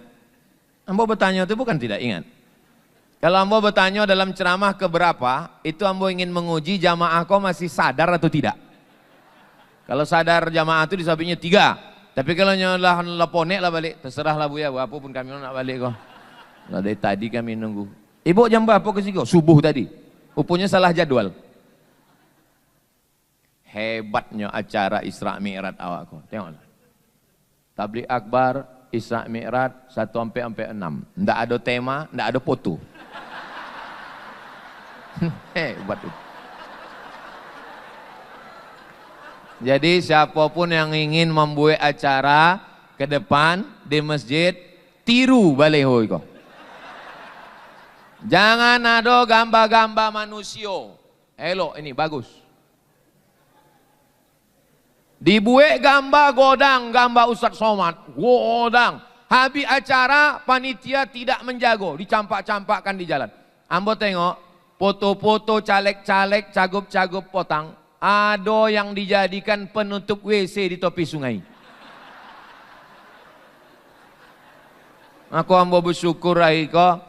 Speaker 1: ambo bertanya itu bukan tidak ingat. Kalau ambo bertanya dalam ceramah keberapa, itu ambo ingin menguji jamaah kau masih sadar atau tidak. Kalau sadar jamaah itu di sampingnya 3. Tapi kalau nyolah leponek lah balik, terserahlah Buya, apa pun kami nak balik kok. Nah, dari tadi kami nunggu. Ibu jam berapa ke sini? Subuh tadi. Rupanya salah jadwal. Hebatnya acara Isra Mi'raj awak kok. Tengoklah. Tabligh akbar Isra Mi'raj 1 sampai 6. Enggak ada tema, enggak ada foto. Hebat itu. Jadi siapapun yang ingin membuat acara ke depan di masjid, tiru baleho iko. Jangan ada gambar-gambar manusia. Elok ini bagus. Dibuat gambar godang, gambar Ustadz Somad, godang. Habis acara panitia tidak menjago, dicampak-campakkan di jalan. Ambo tengok foto-foto caleg-caleg, cagup-cagup potang. Ada yang dijadikan penutup WC di tepi sungai. Aku ambo bersyukur Aiko.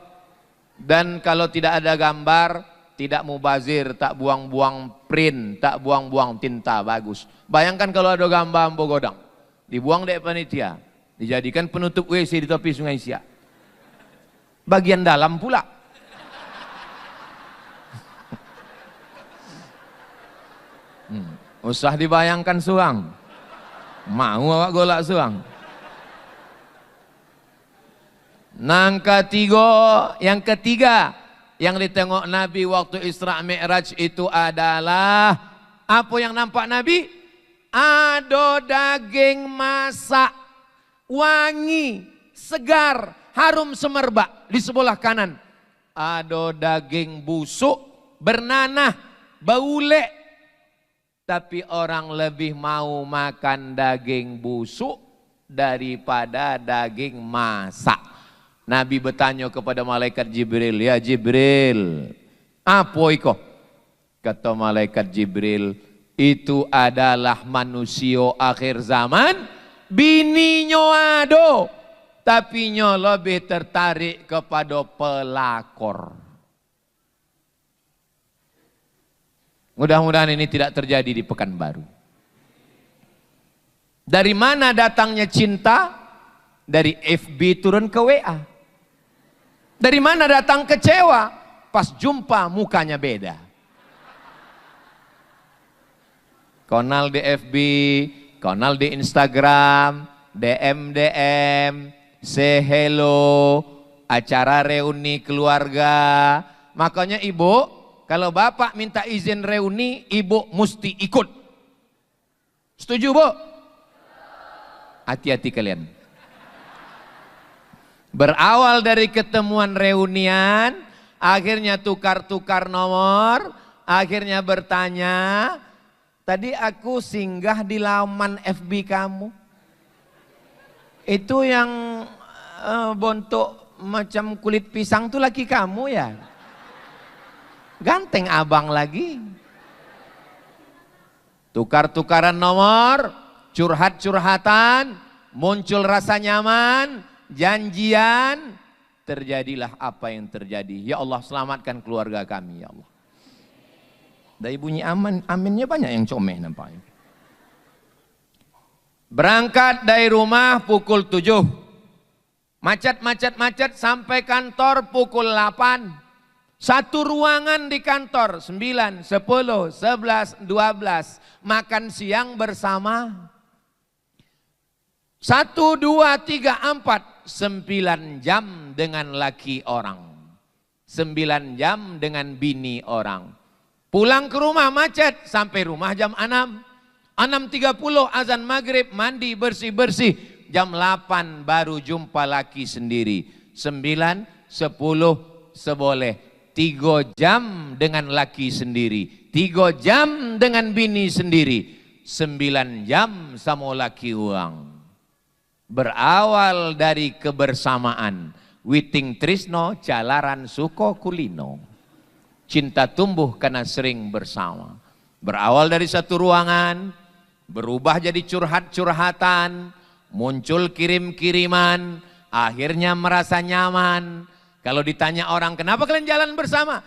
Speaker 1: Dan kalau tidak ada gambar, tidak mubazir, tak buang-buang print, tak buang-buang tinta, bagus. Bayangkan kalau ada gambar ambo godang, dibuang dari panitia, dijadikan penutup WC di tepi sungai Siak. Bagian dalam pula. Usah dibayangkan suang. Mau awak golak suang. Yang ketiga yang ditengok Nabi waktu Isra Mi'raj itu adalah apa yang nampak Nabi? Ada daging masak, wangi, segar, harum semerbak di sebelah kanan. Ada daging busuk, bernanah, bau lek. Tapi orang lebih mau makan daging busuk daripada daging masak. Nabi bertanya kepada malaikat Jibril, ya Jibril, apa itu? Kata malaikat Jibril, itu adalah manusia akhir zaman, bininya ada, tapi nya lebih tertarik kepada pelakor. Mudah-mudahan ini tidak terjadi di Pekanbaru. Dari mana datangnya cinta? Dari FB turun ke WA. Dari mana datang kecewa? pas jumpa mukanya beda. Konal di FB, konal di Instagram, DM, say hello, acara reuni keluarga. Makanya ibu, kalau bapak minta izin reuni, ibu mesti ikut. Setuju bu? Hati-hati kalian. Berawal dari ketemuan reunian, akhirnya tukar-tukar nomor, akhirnya bertanya, tadi aku singgah di laman FB kamu. Itu yang bontok macam kulit pisang tuh laki kamu ya? Ganteng abang lagi. Tukar-tukaran nomor, curhat-curhatan, muncul rasa nyaman, janjian, terjadilah apa yang terjadi. Ya Allah, selamatkan keluarga kami ya Allah. Dari bunyi aminnya banyak yang comeh nampaknya. Berangkat dari rumah pukul 7. Macet sampai kantor pukul 8. Satu ruangan di kantor 9, 10, 11, 12. Makan siang bersama. 1, 2, 3, 4. 9 jam dengan laki orang. 9 jam dengan bini orang. Pulang ke rumah macet sampai rumah jam 6. 6.30 azan maghrib, mandi bersih-bersih. Jam 8 baru jumpa laki sendiri. 9, 10 seboleh. 3 jam dengan laki sendiri. 3 jam dengan bini sendiri. 9 jam sama laki uang. Berawal dari kebersamaan. Witing trisno jalaran suko kulino. Cinta tumbuh karena sering bersama. Berawal dari satu ruangan, berubah jadi curhat-curhatan, muncul kirim-kiriman, akhirnya merasa nyaman. Kalau ditanya orang, kenapa kalian jalan bersama?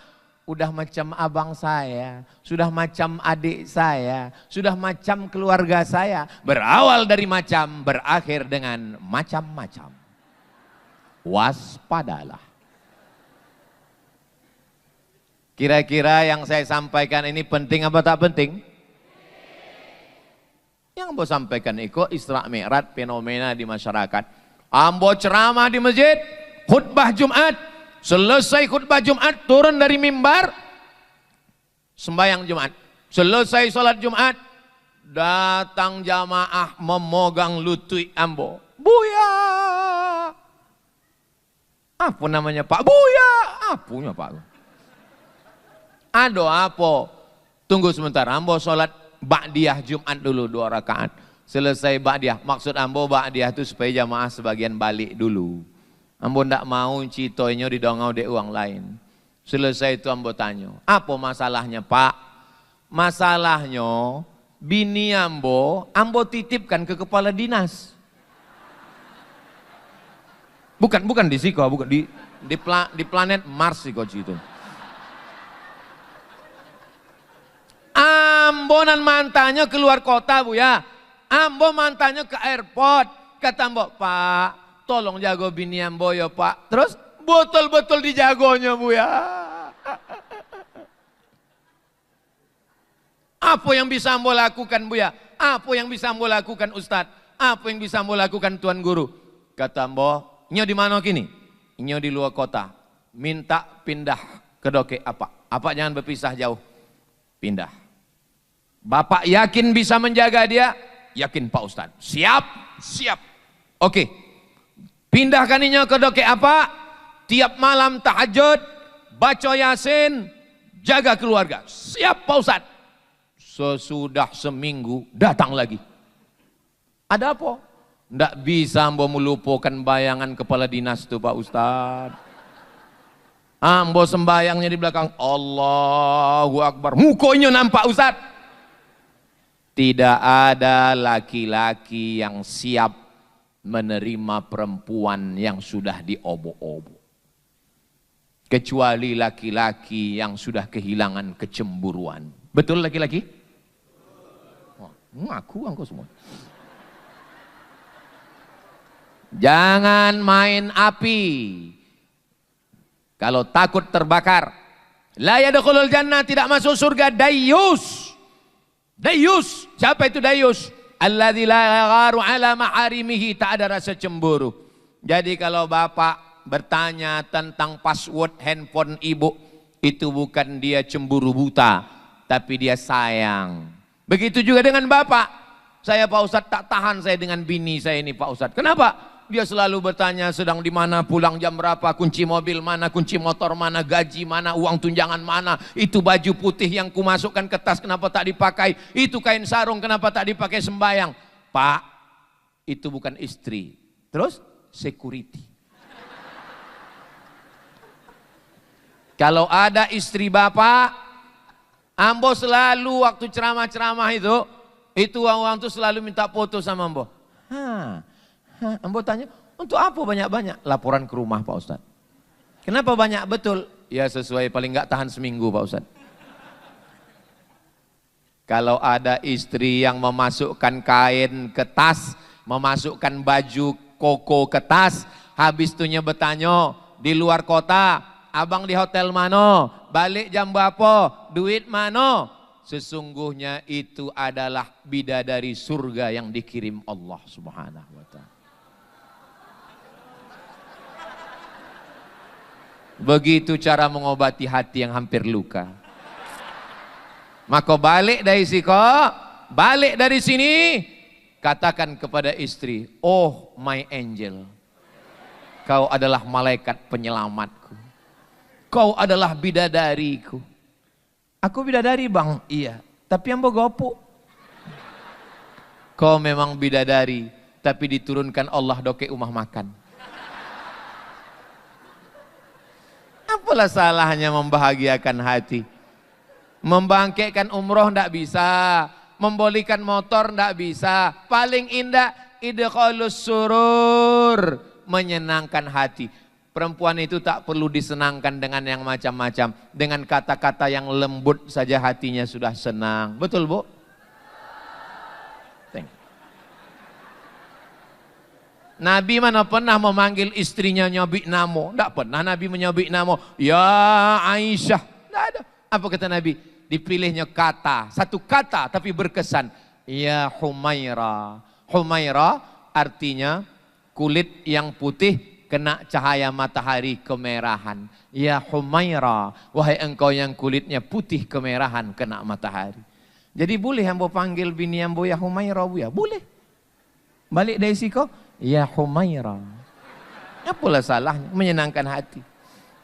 Speaker 1: Udah macam abang saya, sudah macam adik saya, sudah macam keluarga saya. Berawal dari macam, berakhir dengan macam-macam. Waspadalah. Kira-kira yang saya sampaikan ini penting apa tak penting? Yang Ambo sampaikan itu Isra Mi'raj, fenomena di masyarakat. Ambo ceramah di masjid, khutbah Jumat, selesai khutbah Jumat turun dari mimbar, sembahyang Jumat. Selesai sholat Jumat, datang jamaah memegang lutut Ambo. Buya! Apa namanya Pak? Buya! Apunya Pak? Ado apa? Tunggu sebentar, Ambo sholat Ba'diyah Jumat dulu 2 rakaat. Selesai Ba'diyah, maksud Ambo Ba'diyah itu supaya jamaah sebagian balik dulu. Ambo ndak mau citoinyo didongau de uang lain. Selesai itu Ambo tanya, apa masalahnya Pak? Masalahnya bini Ambo titipkan ke kepala dinas. Bukan di Siko, bukan di planet Mars Siko itu. Ambonan mantannya keluar kota Bu ya. Ambo mantannya ke airport. Kata Ambo, Pak, tolong jago bini Ambo ya Pak. Terus betul-betul dijagonya Bu ya. Apa yang bisa Ambo lakukan Bu ya? Apa yang bisa Ambo lakukan Ustadz? Apa yang bisa Ambo lakukan Tuan Guru? Kata Ambo, inyo di mana kini? Inyo di luar kota. Minta pindah ke doke apa? Apa jangan berpisah jauh. Pindah. Bapak yakin bisa menjaga dia? Yakin Pak Ustadz. Siap. Oke. Pindahkan inyo ke doke apa? Tiap malam tahajud, baca Yasin, jaga keluarga. Siap Pak Ustadz. Sesudah seminggu datang lagi. Ada apa? Nggak bisa Ambo melupakan bayangan kepala dinas itu Pak Ustadz. Ambo sembayangnya di belakang, Allahu Akbar. Mukonya nampak Ustadz. Tidak ada laki-laki yang siap menerima perempuan yang sudah diobo-obo. Kecuali laki-laki yang sudah kehilangan kecemburuan. Betul laki-laki? Ngaku angko semua. Jangan main api. Kalau takut terbakar, La yadkhulul jannah, tidak masuk surga dayus. Dayus, siapa itu dayus? Alladzi la yagharu ala maharimihi, tak ada rasa cemburu. Jadi kalau bapak bertanya tentang password handphone ibu, itu bukan dia cemburu buta, tapi dia sayang. Begitu juga dengan bapak. Saya Pak Ustadz tak tahan saya dengan bini saya ini Pak Ustadz. Kenapa? Dia selalu bertanya sedang di mana, pulang jam berapa, kunci mobil mana, kunci motor mana, gaji mana, uang tunjangan mana, itu baju putih yang kumasukkan ke tas kenapa tak dipakai, itu kain sarung kenapa tak dipakai sembayang. Pak, itu bukan istri. Terus security. Kalau ada istri bapak, ambo selalu waktu ceramah-ceramah itu orang tuh selalu minta foto sama ambo. Ambo tanya, untuk apa banyak-banyak? Laporan ke rumah Pak Ustadz. Kenapa banyak? Betul. Ya sesuai, paling nggak tahan seminggu Pak Ustadz. Kalau ada istri yang memasukkan kain ke tas, memasukkan baju koko ke tas, habis tuhnya bertanya, di luar kota, abang di hotel mana? Balik jam berapa? Duit mana? Sesungguhnya itu adalah bidadari surga yang dikirim Allah Subhanahu wa Ta'ala. Begitu cara mengobati hati yang hampir luka. Maka balik dari balik dari sini, katakan kepada istri, oh my angel, kau adalah malaikat penyelamatku, kau adalah bidadariku. Aku bidadari bang, iya, tapi yang gopo. Kau memang bidadari, tapi diturunkan Allah doke umah makan. Apalah salahnya membahagiakan hati? Membangkitkan umroh ndak bisa, membolikan motor ndak bisa. Paling indah idkhalus surur, menyenangkan hati. Perempuan itu tak perlu disenangkan dengan yang macam-macam. Dengan kata-kata yang lembut saja hatinya sudah senang. Betul Bu? Nabi mana pernah memanggil istrinya nyobik namo? Tidak pernah Nabi menyobik namo. Ya Aisyah. Tidak ada. Apa kata Nabi? Dipilihnya kata. Satu kata tapi berkesan. Ya Humaira. Humaira artinya kulit yang putih kena cahaya matahari kemerahan. Ya Humaira. Wahai engkau yang kulitnya putih kemerahan kena matahari. Jadi boleh ambo panggil bini ambo ya Humaira Bu ya? Boleh. Balik dari siko. Ya Humaira. Apalah salahnya, menyenangkan hati.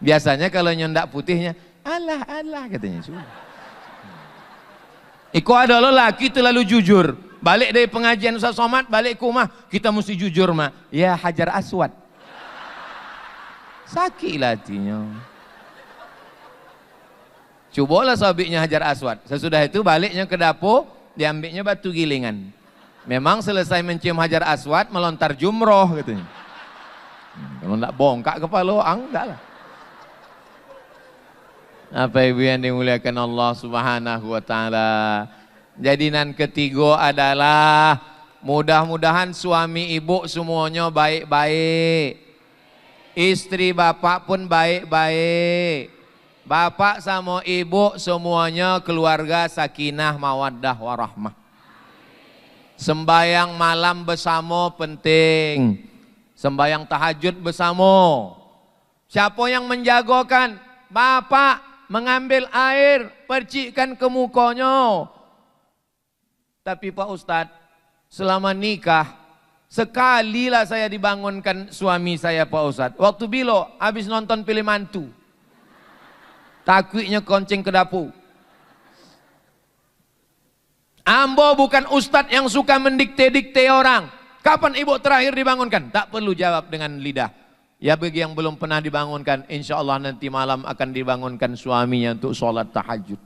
Speaker 1: Biasanya kalau nyondak putihnya, alah katanya. Iko ada lelaki terlalu jujur. Balik dari pengajian Ustaz Somad, balik ke rumah, kita mesti jujur mah. Ya Hajar Aswad. Sakit hatinya. Cobalah sobiknya Hajar Aswad. Sesudah itu baliknya ke dapur, diambilnya batu gilingan. Memang selesai mencium Hajar Aswad melontar jumroh katanya. Kalau enggak bongkak kepala enggak lah. Apa ibu yang dimuliakan Allah Subhanahu wa Ta'ala. Jadi nan ketiga adalah mudah-mudahan suami ibu semuanya baik-baik. Istri bapak pun baik-baik. Bapak sama ibu semuanya keluarga sakinah mawaddah warahmah. Sembayang malam bersama penting. Sembayang tahajud bersama. Siapa yang menjagokan? Bapak mengambil air, percikkan ke mukanya. Tapi Pak Ustadz, selama nikah, sekalilah saya dibangunkan suami saya Pak Ustadz. Waktu bilo, habis nonton film mantu. Takutnya konceng ke dapur. Ambo bukan ustadz yang suka mendikte-dikte orang. Kapan ibu terakhir dibangunkan? Tak perlu jawab dengan lidah. Ya bagi yang belum pernah dibangunkan, insya Allah nanti malam akan dibangunkan suaminya untuk sholat tahajud.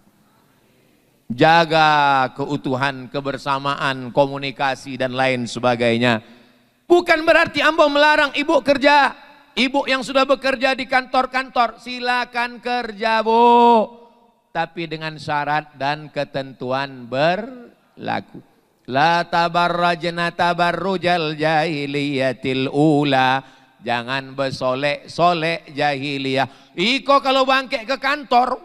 Speaker 1: Jaga keutuhan, kebersamaan, komunikasi dan lain sebagainya. Bukan berarti ambo melarang ibu kerja. Ibu yang sudah bekerja di kantor-kantor, silakan kerja Bu. Tapi dengan syarat dan ketentuan berlaku. La tabarrajna tabarrujal jahiliyatil ula. Jangan bersolek-solek jahiliyah. Iko kalau bangkit ke kantor,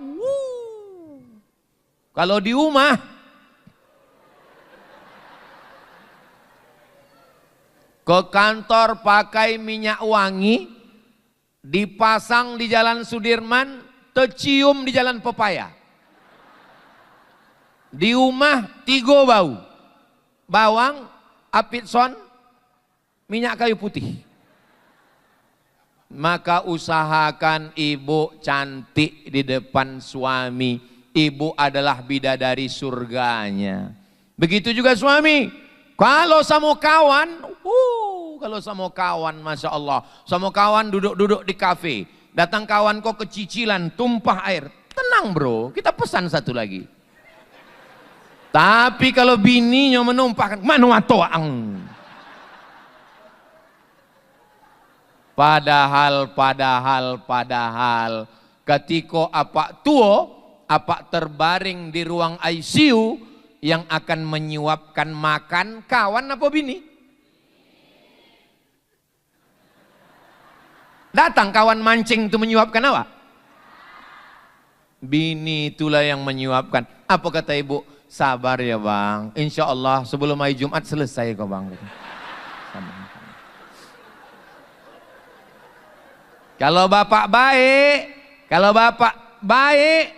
Speaker 1: Kalau di rumah, ke kantor pakai minyak wangi, dipasang di Jalan Sudirman, tercium di Jalan Pepaya. Di rumah 3 bau, bawang, apitson, minyak kayu putih. Maka usahakan ibu cantik di depan suami. Ibu adalah bidadari surganya. Begitu juga suami. Kalau sama kawan, Masya Allah. Sama kawan duduk-duduk di kafe. Datang kawan kok kecicilan, tumpah air. Tenang bro, kita pesan satu lagi. Tapi kalau bininya menumpahkan, manuatoang. Padahal ketika apa terbaring di ruang ICU, yang akan menyuapkan makan kawan apa bini? Datang kawan mancing itu menyuapkan apa? Bini itulah yang menyuapkan. Apa kata ibu? Sabar ya bang, insya Allah sebelum hari Jumat selesai kok bang. Kalau bapak baik,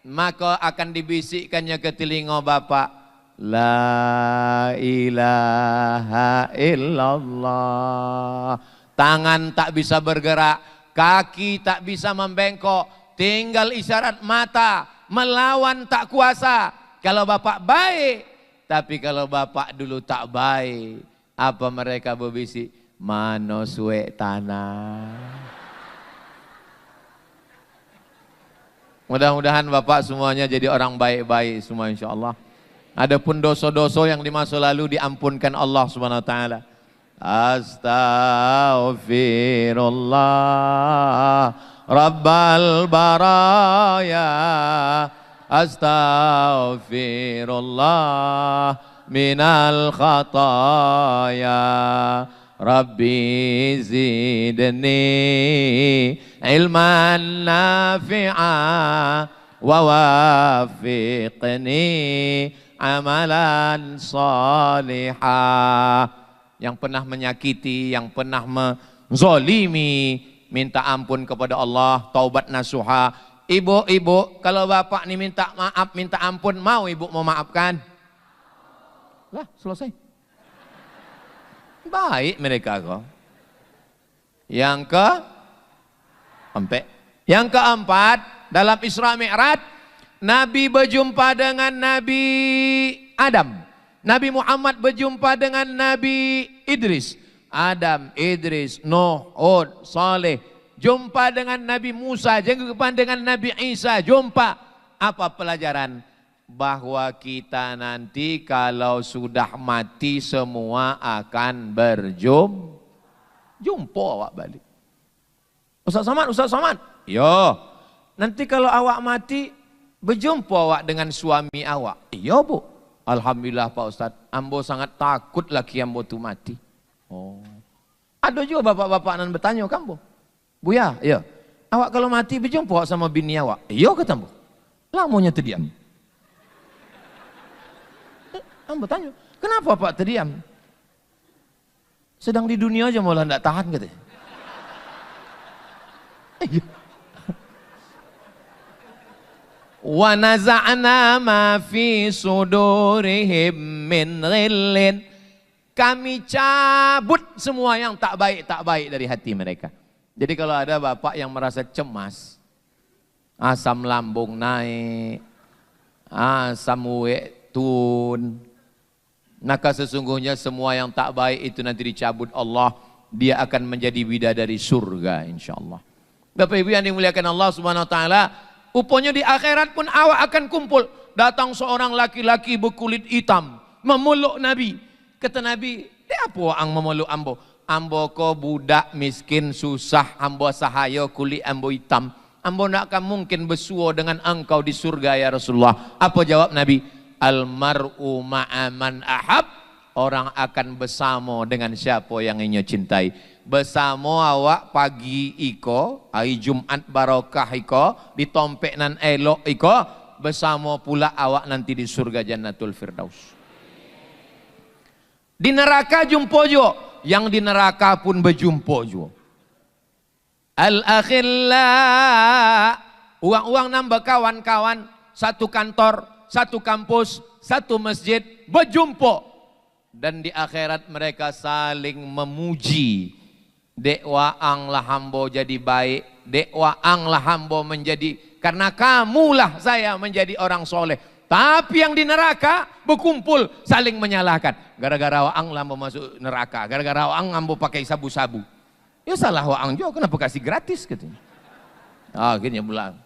Speaker 1: maka akan dibisikkannya ke telinga bapak, la ilaha illallah. Tangan tak bisa bergerak, kaki tak bisa membengkok, tinggal isyarat mata, melawan tak kuasa. Kalau bapak baik, tapi kalau bapak dulu tak baik, apa mereka berbisik? Mano suek tanah. Mudah-mudahan bapak semuanya jadi orang baik-baik semua insya Allah. Adapun dosa-dosa yang di masa lalu diampunkan Allah Subhanahu wa taala. Astaghfirullah Rabbal baraya. Astaghfirullah minal khataya. Rabbi zidni ilman nafi'a wa wafiqni amalan salihah. Yang pernah menyakiti, yang pernah menzolimi, minta ampun kepada Allah, taubat nasuha. Ibu, kalau bapak nih minta maaf, minta ampun, mau ibu memaafkan? Lah, selesai. Baik mereka kok. Yang keempat, dalam Isra Mi'raj, Nabi berjumpa dengan Nabi Adam. Nabi Muhammad berjumpa dengan Nabi Idris. Adam, Idris, Nuh, Hud, Saleh. Jumpa dengan Nabi Musa, jumpa dengan Nabi Isa, jumpa. Apa pelajaran? Bahwa kita nanti kalau sudah mati semua akan jumpa awak balik. Ustaz Somad. Yo. Nanti kalau awak mati berjumpa awak dengan suami awak. Iya bu. Alhamdulillah Pak Ustaz. Ambo sangat takut laki ambo tu mati. Oh. Ada juga bapak-bapak nan bertanya kamu. Buya, iya. Awak kalau mati berjumpa sama bini awak. Iya kata ambo. Lamanya terdiam. Ambo tanya, kenapa Pak terdiam? Sedang di dunia aja malah tidak tahan katanya. Wa naza'na ma fi sudurihim min ghillin. Kami cabut semua yang tak baik dari hati mereka. Jadi kalau ada bapak yang merasa cemas, asam lambung naik, asam uwek tun, maka sesungguhnya semua yang tak baik itu nanti dicabut Allah. Dia akan menjadi bidadari surga insyaAllah. Bapak ibu yang dimuliakan Allah subhanahu wa ta'ala, upanya di akhirat pun awak akan kumpul. Datang seorang laki-laki berkulit hitam memeluk Nabi. Kata Nabi, apa ang memeluk ambo? Ambo ko budak miskin susah, ambo sahaya kulit ambo hitam. Ambo nak akan mungkin bersua dengan engkau di surga ya Rasulullah. Apa jawab Nabi? Almar'u ma'aman ahab. Orang akan bersama dengan siapa yang ia cintai. Bersama awak pagi iko, hari Jumat barakah iko, ditompek nan elok iko, bersama pula awak nanti di surga Jannatul Firdaus. Di neraka jumpa juga, yang di neraka pun berjumpa juga. Al-akhilla, uang-uang nambah kawan-kawan, satu kantor, satu kampus, satu masjid, berjumpa. Dan di akhirat mereka saling memuji. Dek waang lah hambo jadi baik, dek waang lah hambo menjadi, karena kamulah saya menjadi orang soleh. Tapi yang di neraka berkumpul saling menyalahkan. Gara-gara waang lah masuk neraka, gara-gara waang ambo pakai sabu-sabu. Ya salah waang juga, kenapa kasih gratis katanya. Akhirnya pulang.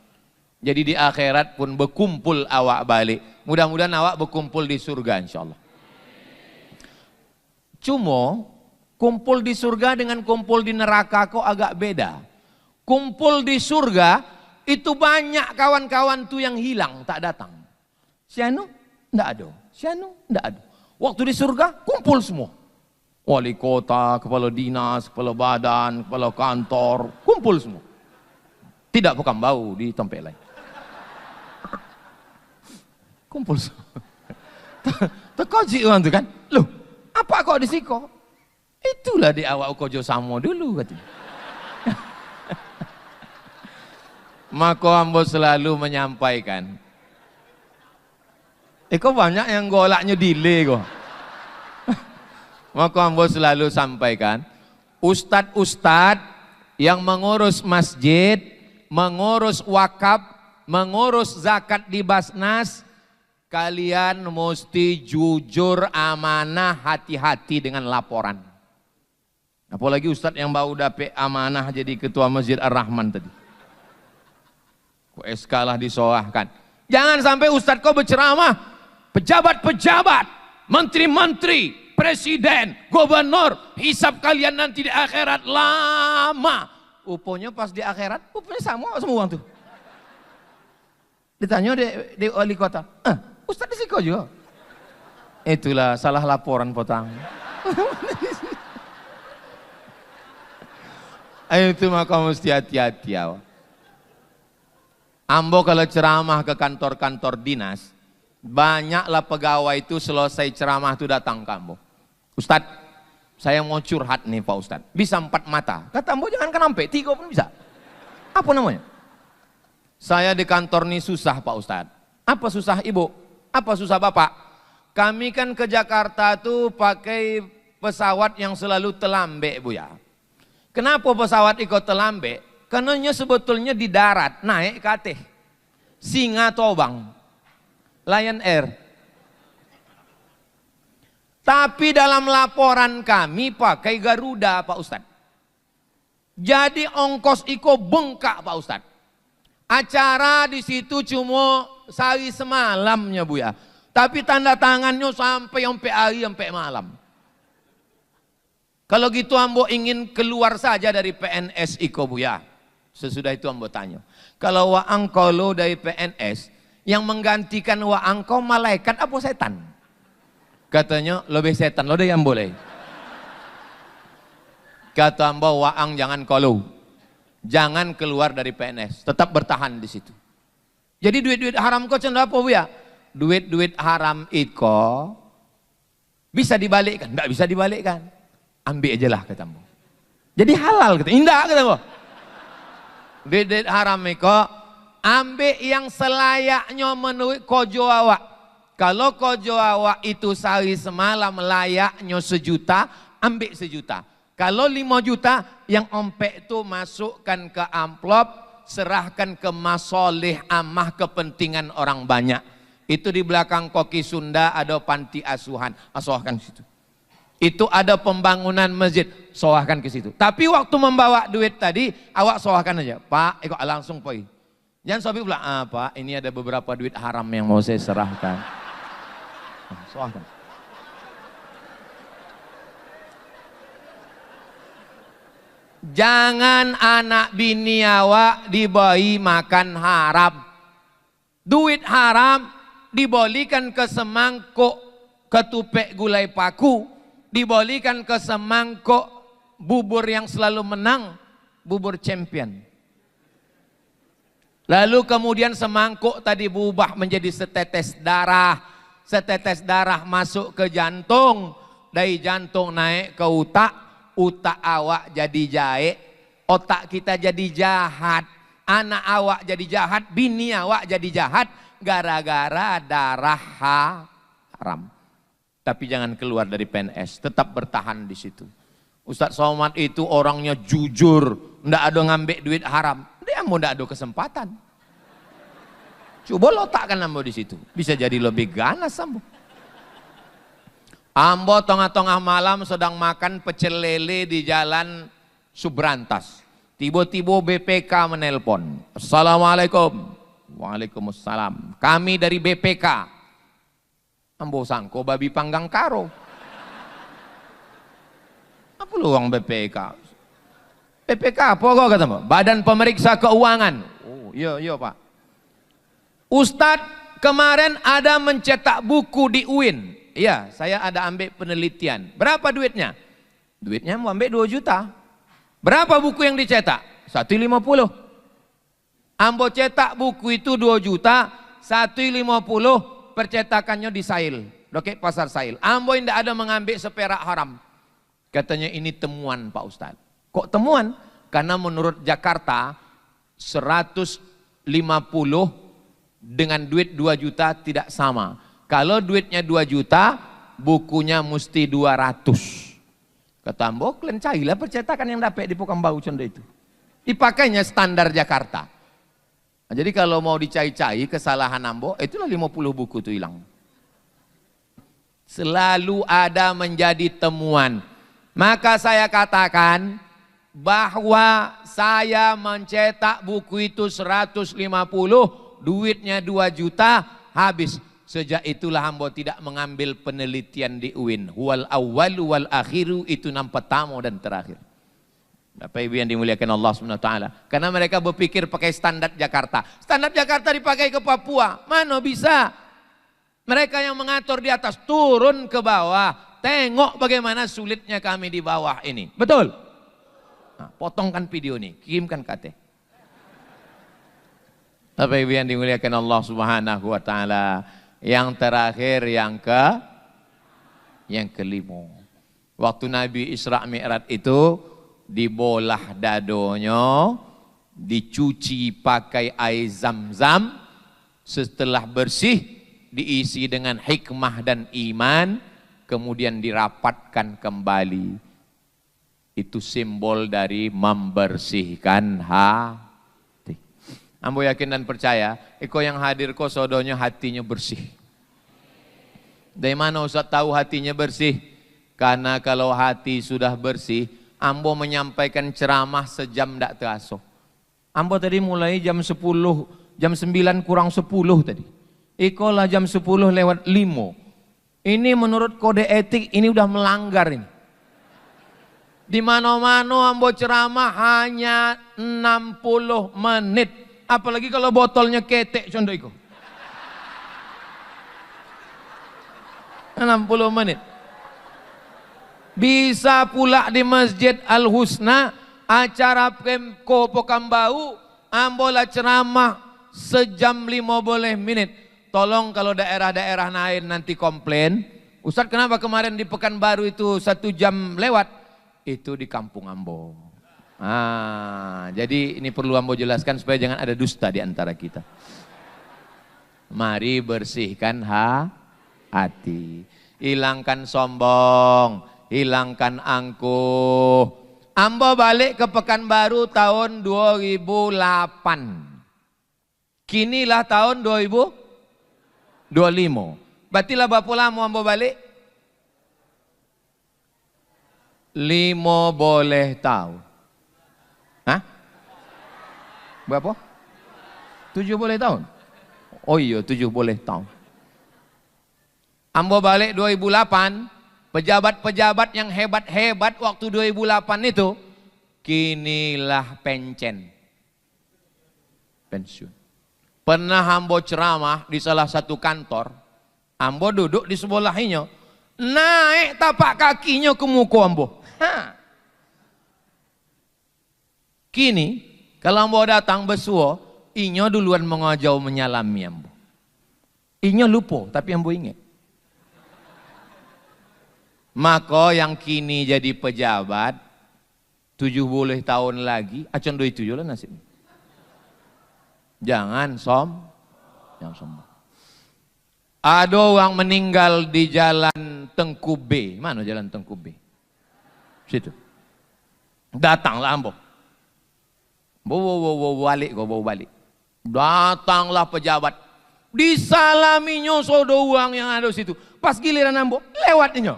Speaker 1: Jadi di akhirat pun berkumpul awak balik. Mudah-mudahan awak berkumpul di surga insyaallah. Cuma kumpul di surga dengan kumpul di neraka kok agak beda. Kumpul di surga itu banyak kawan-kawan tuh yang hilang, tak datang. Si anu enggak ada, si anu enggak ada. Waktu di surga kumpul semua. Wali kota, kepala dinas, kepala badan, kepala kantor, kumpul semua. Tidak bukan bau di tempat lain. Kumpul semua. Terkojik orang tu kan. Loh, apa kok di siko? Itulah di awak kojo samo dulu katanya. Maka ambo selalu menyampaikan. Kok banyak yang golaknya delay kok. Maka ambo selalu sampaikan, ustadz-ustadz yang mengurus masjid, mengurus wakaf, mengurus zakat di Basnas, kalian mesti jujur, amanah, hati-hati dengan laporan. Apalagi ustadz yang baru dapet amanah jadi ketua Masjid Ar-Rahman tadi. SK lah disoahkan. Jangan sampai ustadz kau berceramah, pejabat-pejabat, menteri-menteri, presiden, gubernur, hisab kalian nanti di akhirat lama. Uponya pas di akhirat, upanya sama semua tuh. Ditanya di wali kota, ustadz di siko juga. Itulah salah laporan potang. Itu maka mesti hati-hati awak. Ambo kalau ceramah ke kantor-kantor dinas, banyaklah pegawai itu selesai ceramah itu datang ke Ambo. Ustadz, saya mau curhat nih Pak Ustadz. Bisa 4 mata. Kata Ambo jangan sampai 3 pun bisa. Apa namanya? Saya di kantor nih susah Pak Ustadz. Apa susah Ibu? Apa susah Bapak? Kami kan ke Jakarta tuh pakai pesawat yang selalu terlambat Bu ya. Kenapa pesawat ikut terlambat? Karena sebetulnya di darat, naik ke atas. Singa Tobang, Lion Air. Tapi dalam laporan kami pakai Garuda Pak Ustadz. Jadi ongkos iko bengkak Pak Ustadz. Acara di situ cuma sehari semalamnya Bu ya. Tapi tanda tangannya sampai hari sampai malam. Kalau gitu ambo ingin keluar saja dari PNS iko Bu ya. Sesudah itu ambo tanya. Kalau waang kalau dari PNS, yang menggantikan waang kau malaikat apa setan? Katanya lebih setan, lo deh yang boleh. Kata ambo waang jangan kalau. Jangan keluar dari PNS, tetap bertahan di situ. Jadi duit-duit haram kau cenderung apa Bu ya? Duit-duit haram iko bisa dibalikkan? Enggak bisa dibalikkan. Ambil aja lah kata Ambo. Jadi halal kata, indah kata Ambo. Duit haram iko, ambil yang selayaknya menurut kojo awak. Kalau kojo awak itu sehari semalam layaknya 1 juta, ambil 1 juta. Kalau 5 juta, yang ompek itu masukkan ke amplop, serahkan ke masoleh amah kepentingan orang banyak. Itu di belakang Koki Sunda ada panti asuhan, asuhkan situ. Itu ada pembangunan masjid, soahkan ke situ. Tapi waktu membawa duit tadi, awak soahkan aja. Pak, ikut langsung pergi. Jangan sobi pula, Pak, ini ada beberapa duit haram yang mau saya serahkan. Soahkan. Jangan anak bini awak diberi makan haram. Duit haram dibolikan ke semangkuk ketupek gulai paku. Dibolikan ke semangkuk bubur yang selalu menang, bubur champion. Lalu kemudian semangkuk tadi berubah menjadi setetes darah. Setetes darah masuk ke jantung, dari jantung naik ke otak, otak awak jadi jaik, otak kita jadi jahat, anak awak jadi jahat, bini awak jadi jahat, gara-gara darah haram. Tapi jangan keluar dari PNS, tetap bertahan di situ. Ustadz Somad itu orangnya jujur, ndak ada ngambil duit haram, dia mau ndak ada kesempatan. Coba letakkan ambo di situ, bisa jadi lebih ganas ambo. Ambo tengah-tengah malam sedang makan pecel lele di jalan Subrantas. Tiba-tiba BPK menelpon. Assalamualaikum. Waalaikumsalam. Kami dari BPK. Ambo sangko babi panggang karo. Apa lu orang BPK? BPK apa kok kata Mbak? Badan Pemeriksa Keuangan. Oh iya Pak. Ustadz kemarin ada mencetak buku di UIN. Iya, saya ada ambil penelitian. Berapa duitnya? Duitnya mau ambil 2 juta. Berapa buku yang dicetak? 150. Ambo cetak buku itu 2 juta, 150 percetakannya di Sail. Oke, pasar Sail. Ambo tidak ada mengambil seperak haram. Katanya ini temuan Pak Ustadz. Kok temuan? Karena menurut Jakarta 150 dengan duit 2 juta tidak sama. Kalau duitnya 2 juta, bukunya mesti 200. Kata Ambo, kalian carilah percetakan yang dapat di Pekanbaru Conde itu. Dipakainya standar Jakarta. Nah, jadi kalau mau dicari-cari kesalahan Ambo, itulah 50 buku itu hilang. Selalu ada menjadi temuan. Maka saya katakan bahwa saya mencetak buku itu 150, duitnya 2 juta, habis. Sejak itulah hamba tidak mengambil penelitian di UIN. Wal awwalu wal akhiru, itu nam pertama dan terakhir. Bapak Ibu yang dimuliakan Allah SWT. Karena mereka berpikir pakai standar Jakarta. Standar Jakarta dipakai ke Papua. Mana bisa? Mereka yang mengatur di atas turun ke bawah. Tengok bagaimana sulitnya kami di bawah ini. Betul? Nah, potongkan video ini, kirimkan KT. Bapak Ibu yang dimuliakan Allah Subhanahu wa taala. Yang terakhir yang kelima. Waktu Nabi Isra Mi'raj itu dibolah dadonya, dicuci pakai air Zam-Zam, setelah bersih diisi dengan hikmah dan iman, kemudian dirapatkan kembali. Itu simbol dari membersihkan hati. Ambo yakin dan percaya, iko yang hadir kok sodonya hatinya bersih. Dari mana Ustaz tahu hatinya bersih? Karena kalau hati sudah bersih, Ambo menyampaikan ceramah sejam tidak terasa. Ambo tadi mulai jam 10, jam 9 kurang 10 tadi. Iko lah jam 10 lewat 5. Ini menurut kode etik ini udah melanggar ini. Di mana-mana Ambo ceramah hanya 60 menit. Apalagi kalau botolnya ketek contoh itu. 60 menit. Bisa pula di Masjid Al-Husna, acara Pemko Pekanbaru, ambola ceramah sejam 15 menit. Tolong kalau daerah-daerah lain nanti komplain, Ustadz kenapa kemarin di Pekanbaru itu 1 jam lewat? Itu di kampung Ambo. Jadi ini perlu Ambo jelaskan supaya jangan ada dusta di antara kita. Mari bersihkan hati, hilangkan sombong, hilangkan angkuh. Ambo balik ke Pekanbaru tahun 2008. Kinilah tahun 2025. Berarti lah berapa lama Ambo balik? 5 boleh tahu. Hah? Berapa? 7 boleh tahun? Oh iya 7 boleh tahun. Ambo balik 2008, pejabat-pejabat yang hebat-hebat waktu 2008 itu, kinilah pensiun. Pernah Ambo ceramah di salah satu kantor, Ambo duduk di sebelahnya, naik tapak kakinya ke muka Ambo. Kini, kalau Ambo datang bersuara, Inyo duluan mengajau menyalami ambo. Inyo lupa, tapi ambo ingat. Maka yang kini jadi pejabat 70 tahun lagi, acon doi itu lah nasib. Jangan sombong. Ada orang meninggal di jalan Tengku B. Mana jalan Tengku B? Situ. Datanglah ambo. Bawa balik. Datanglah pejabat. Disalaminya sodo uang yang ada di situ. Pas giliran ambo, lewatnya.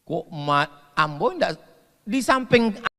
Speaker 1: Kok ambo enggak di samping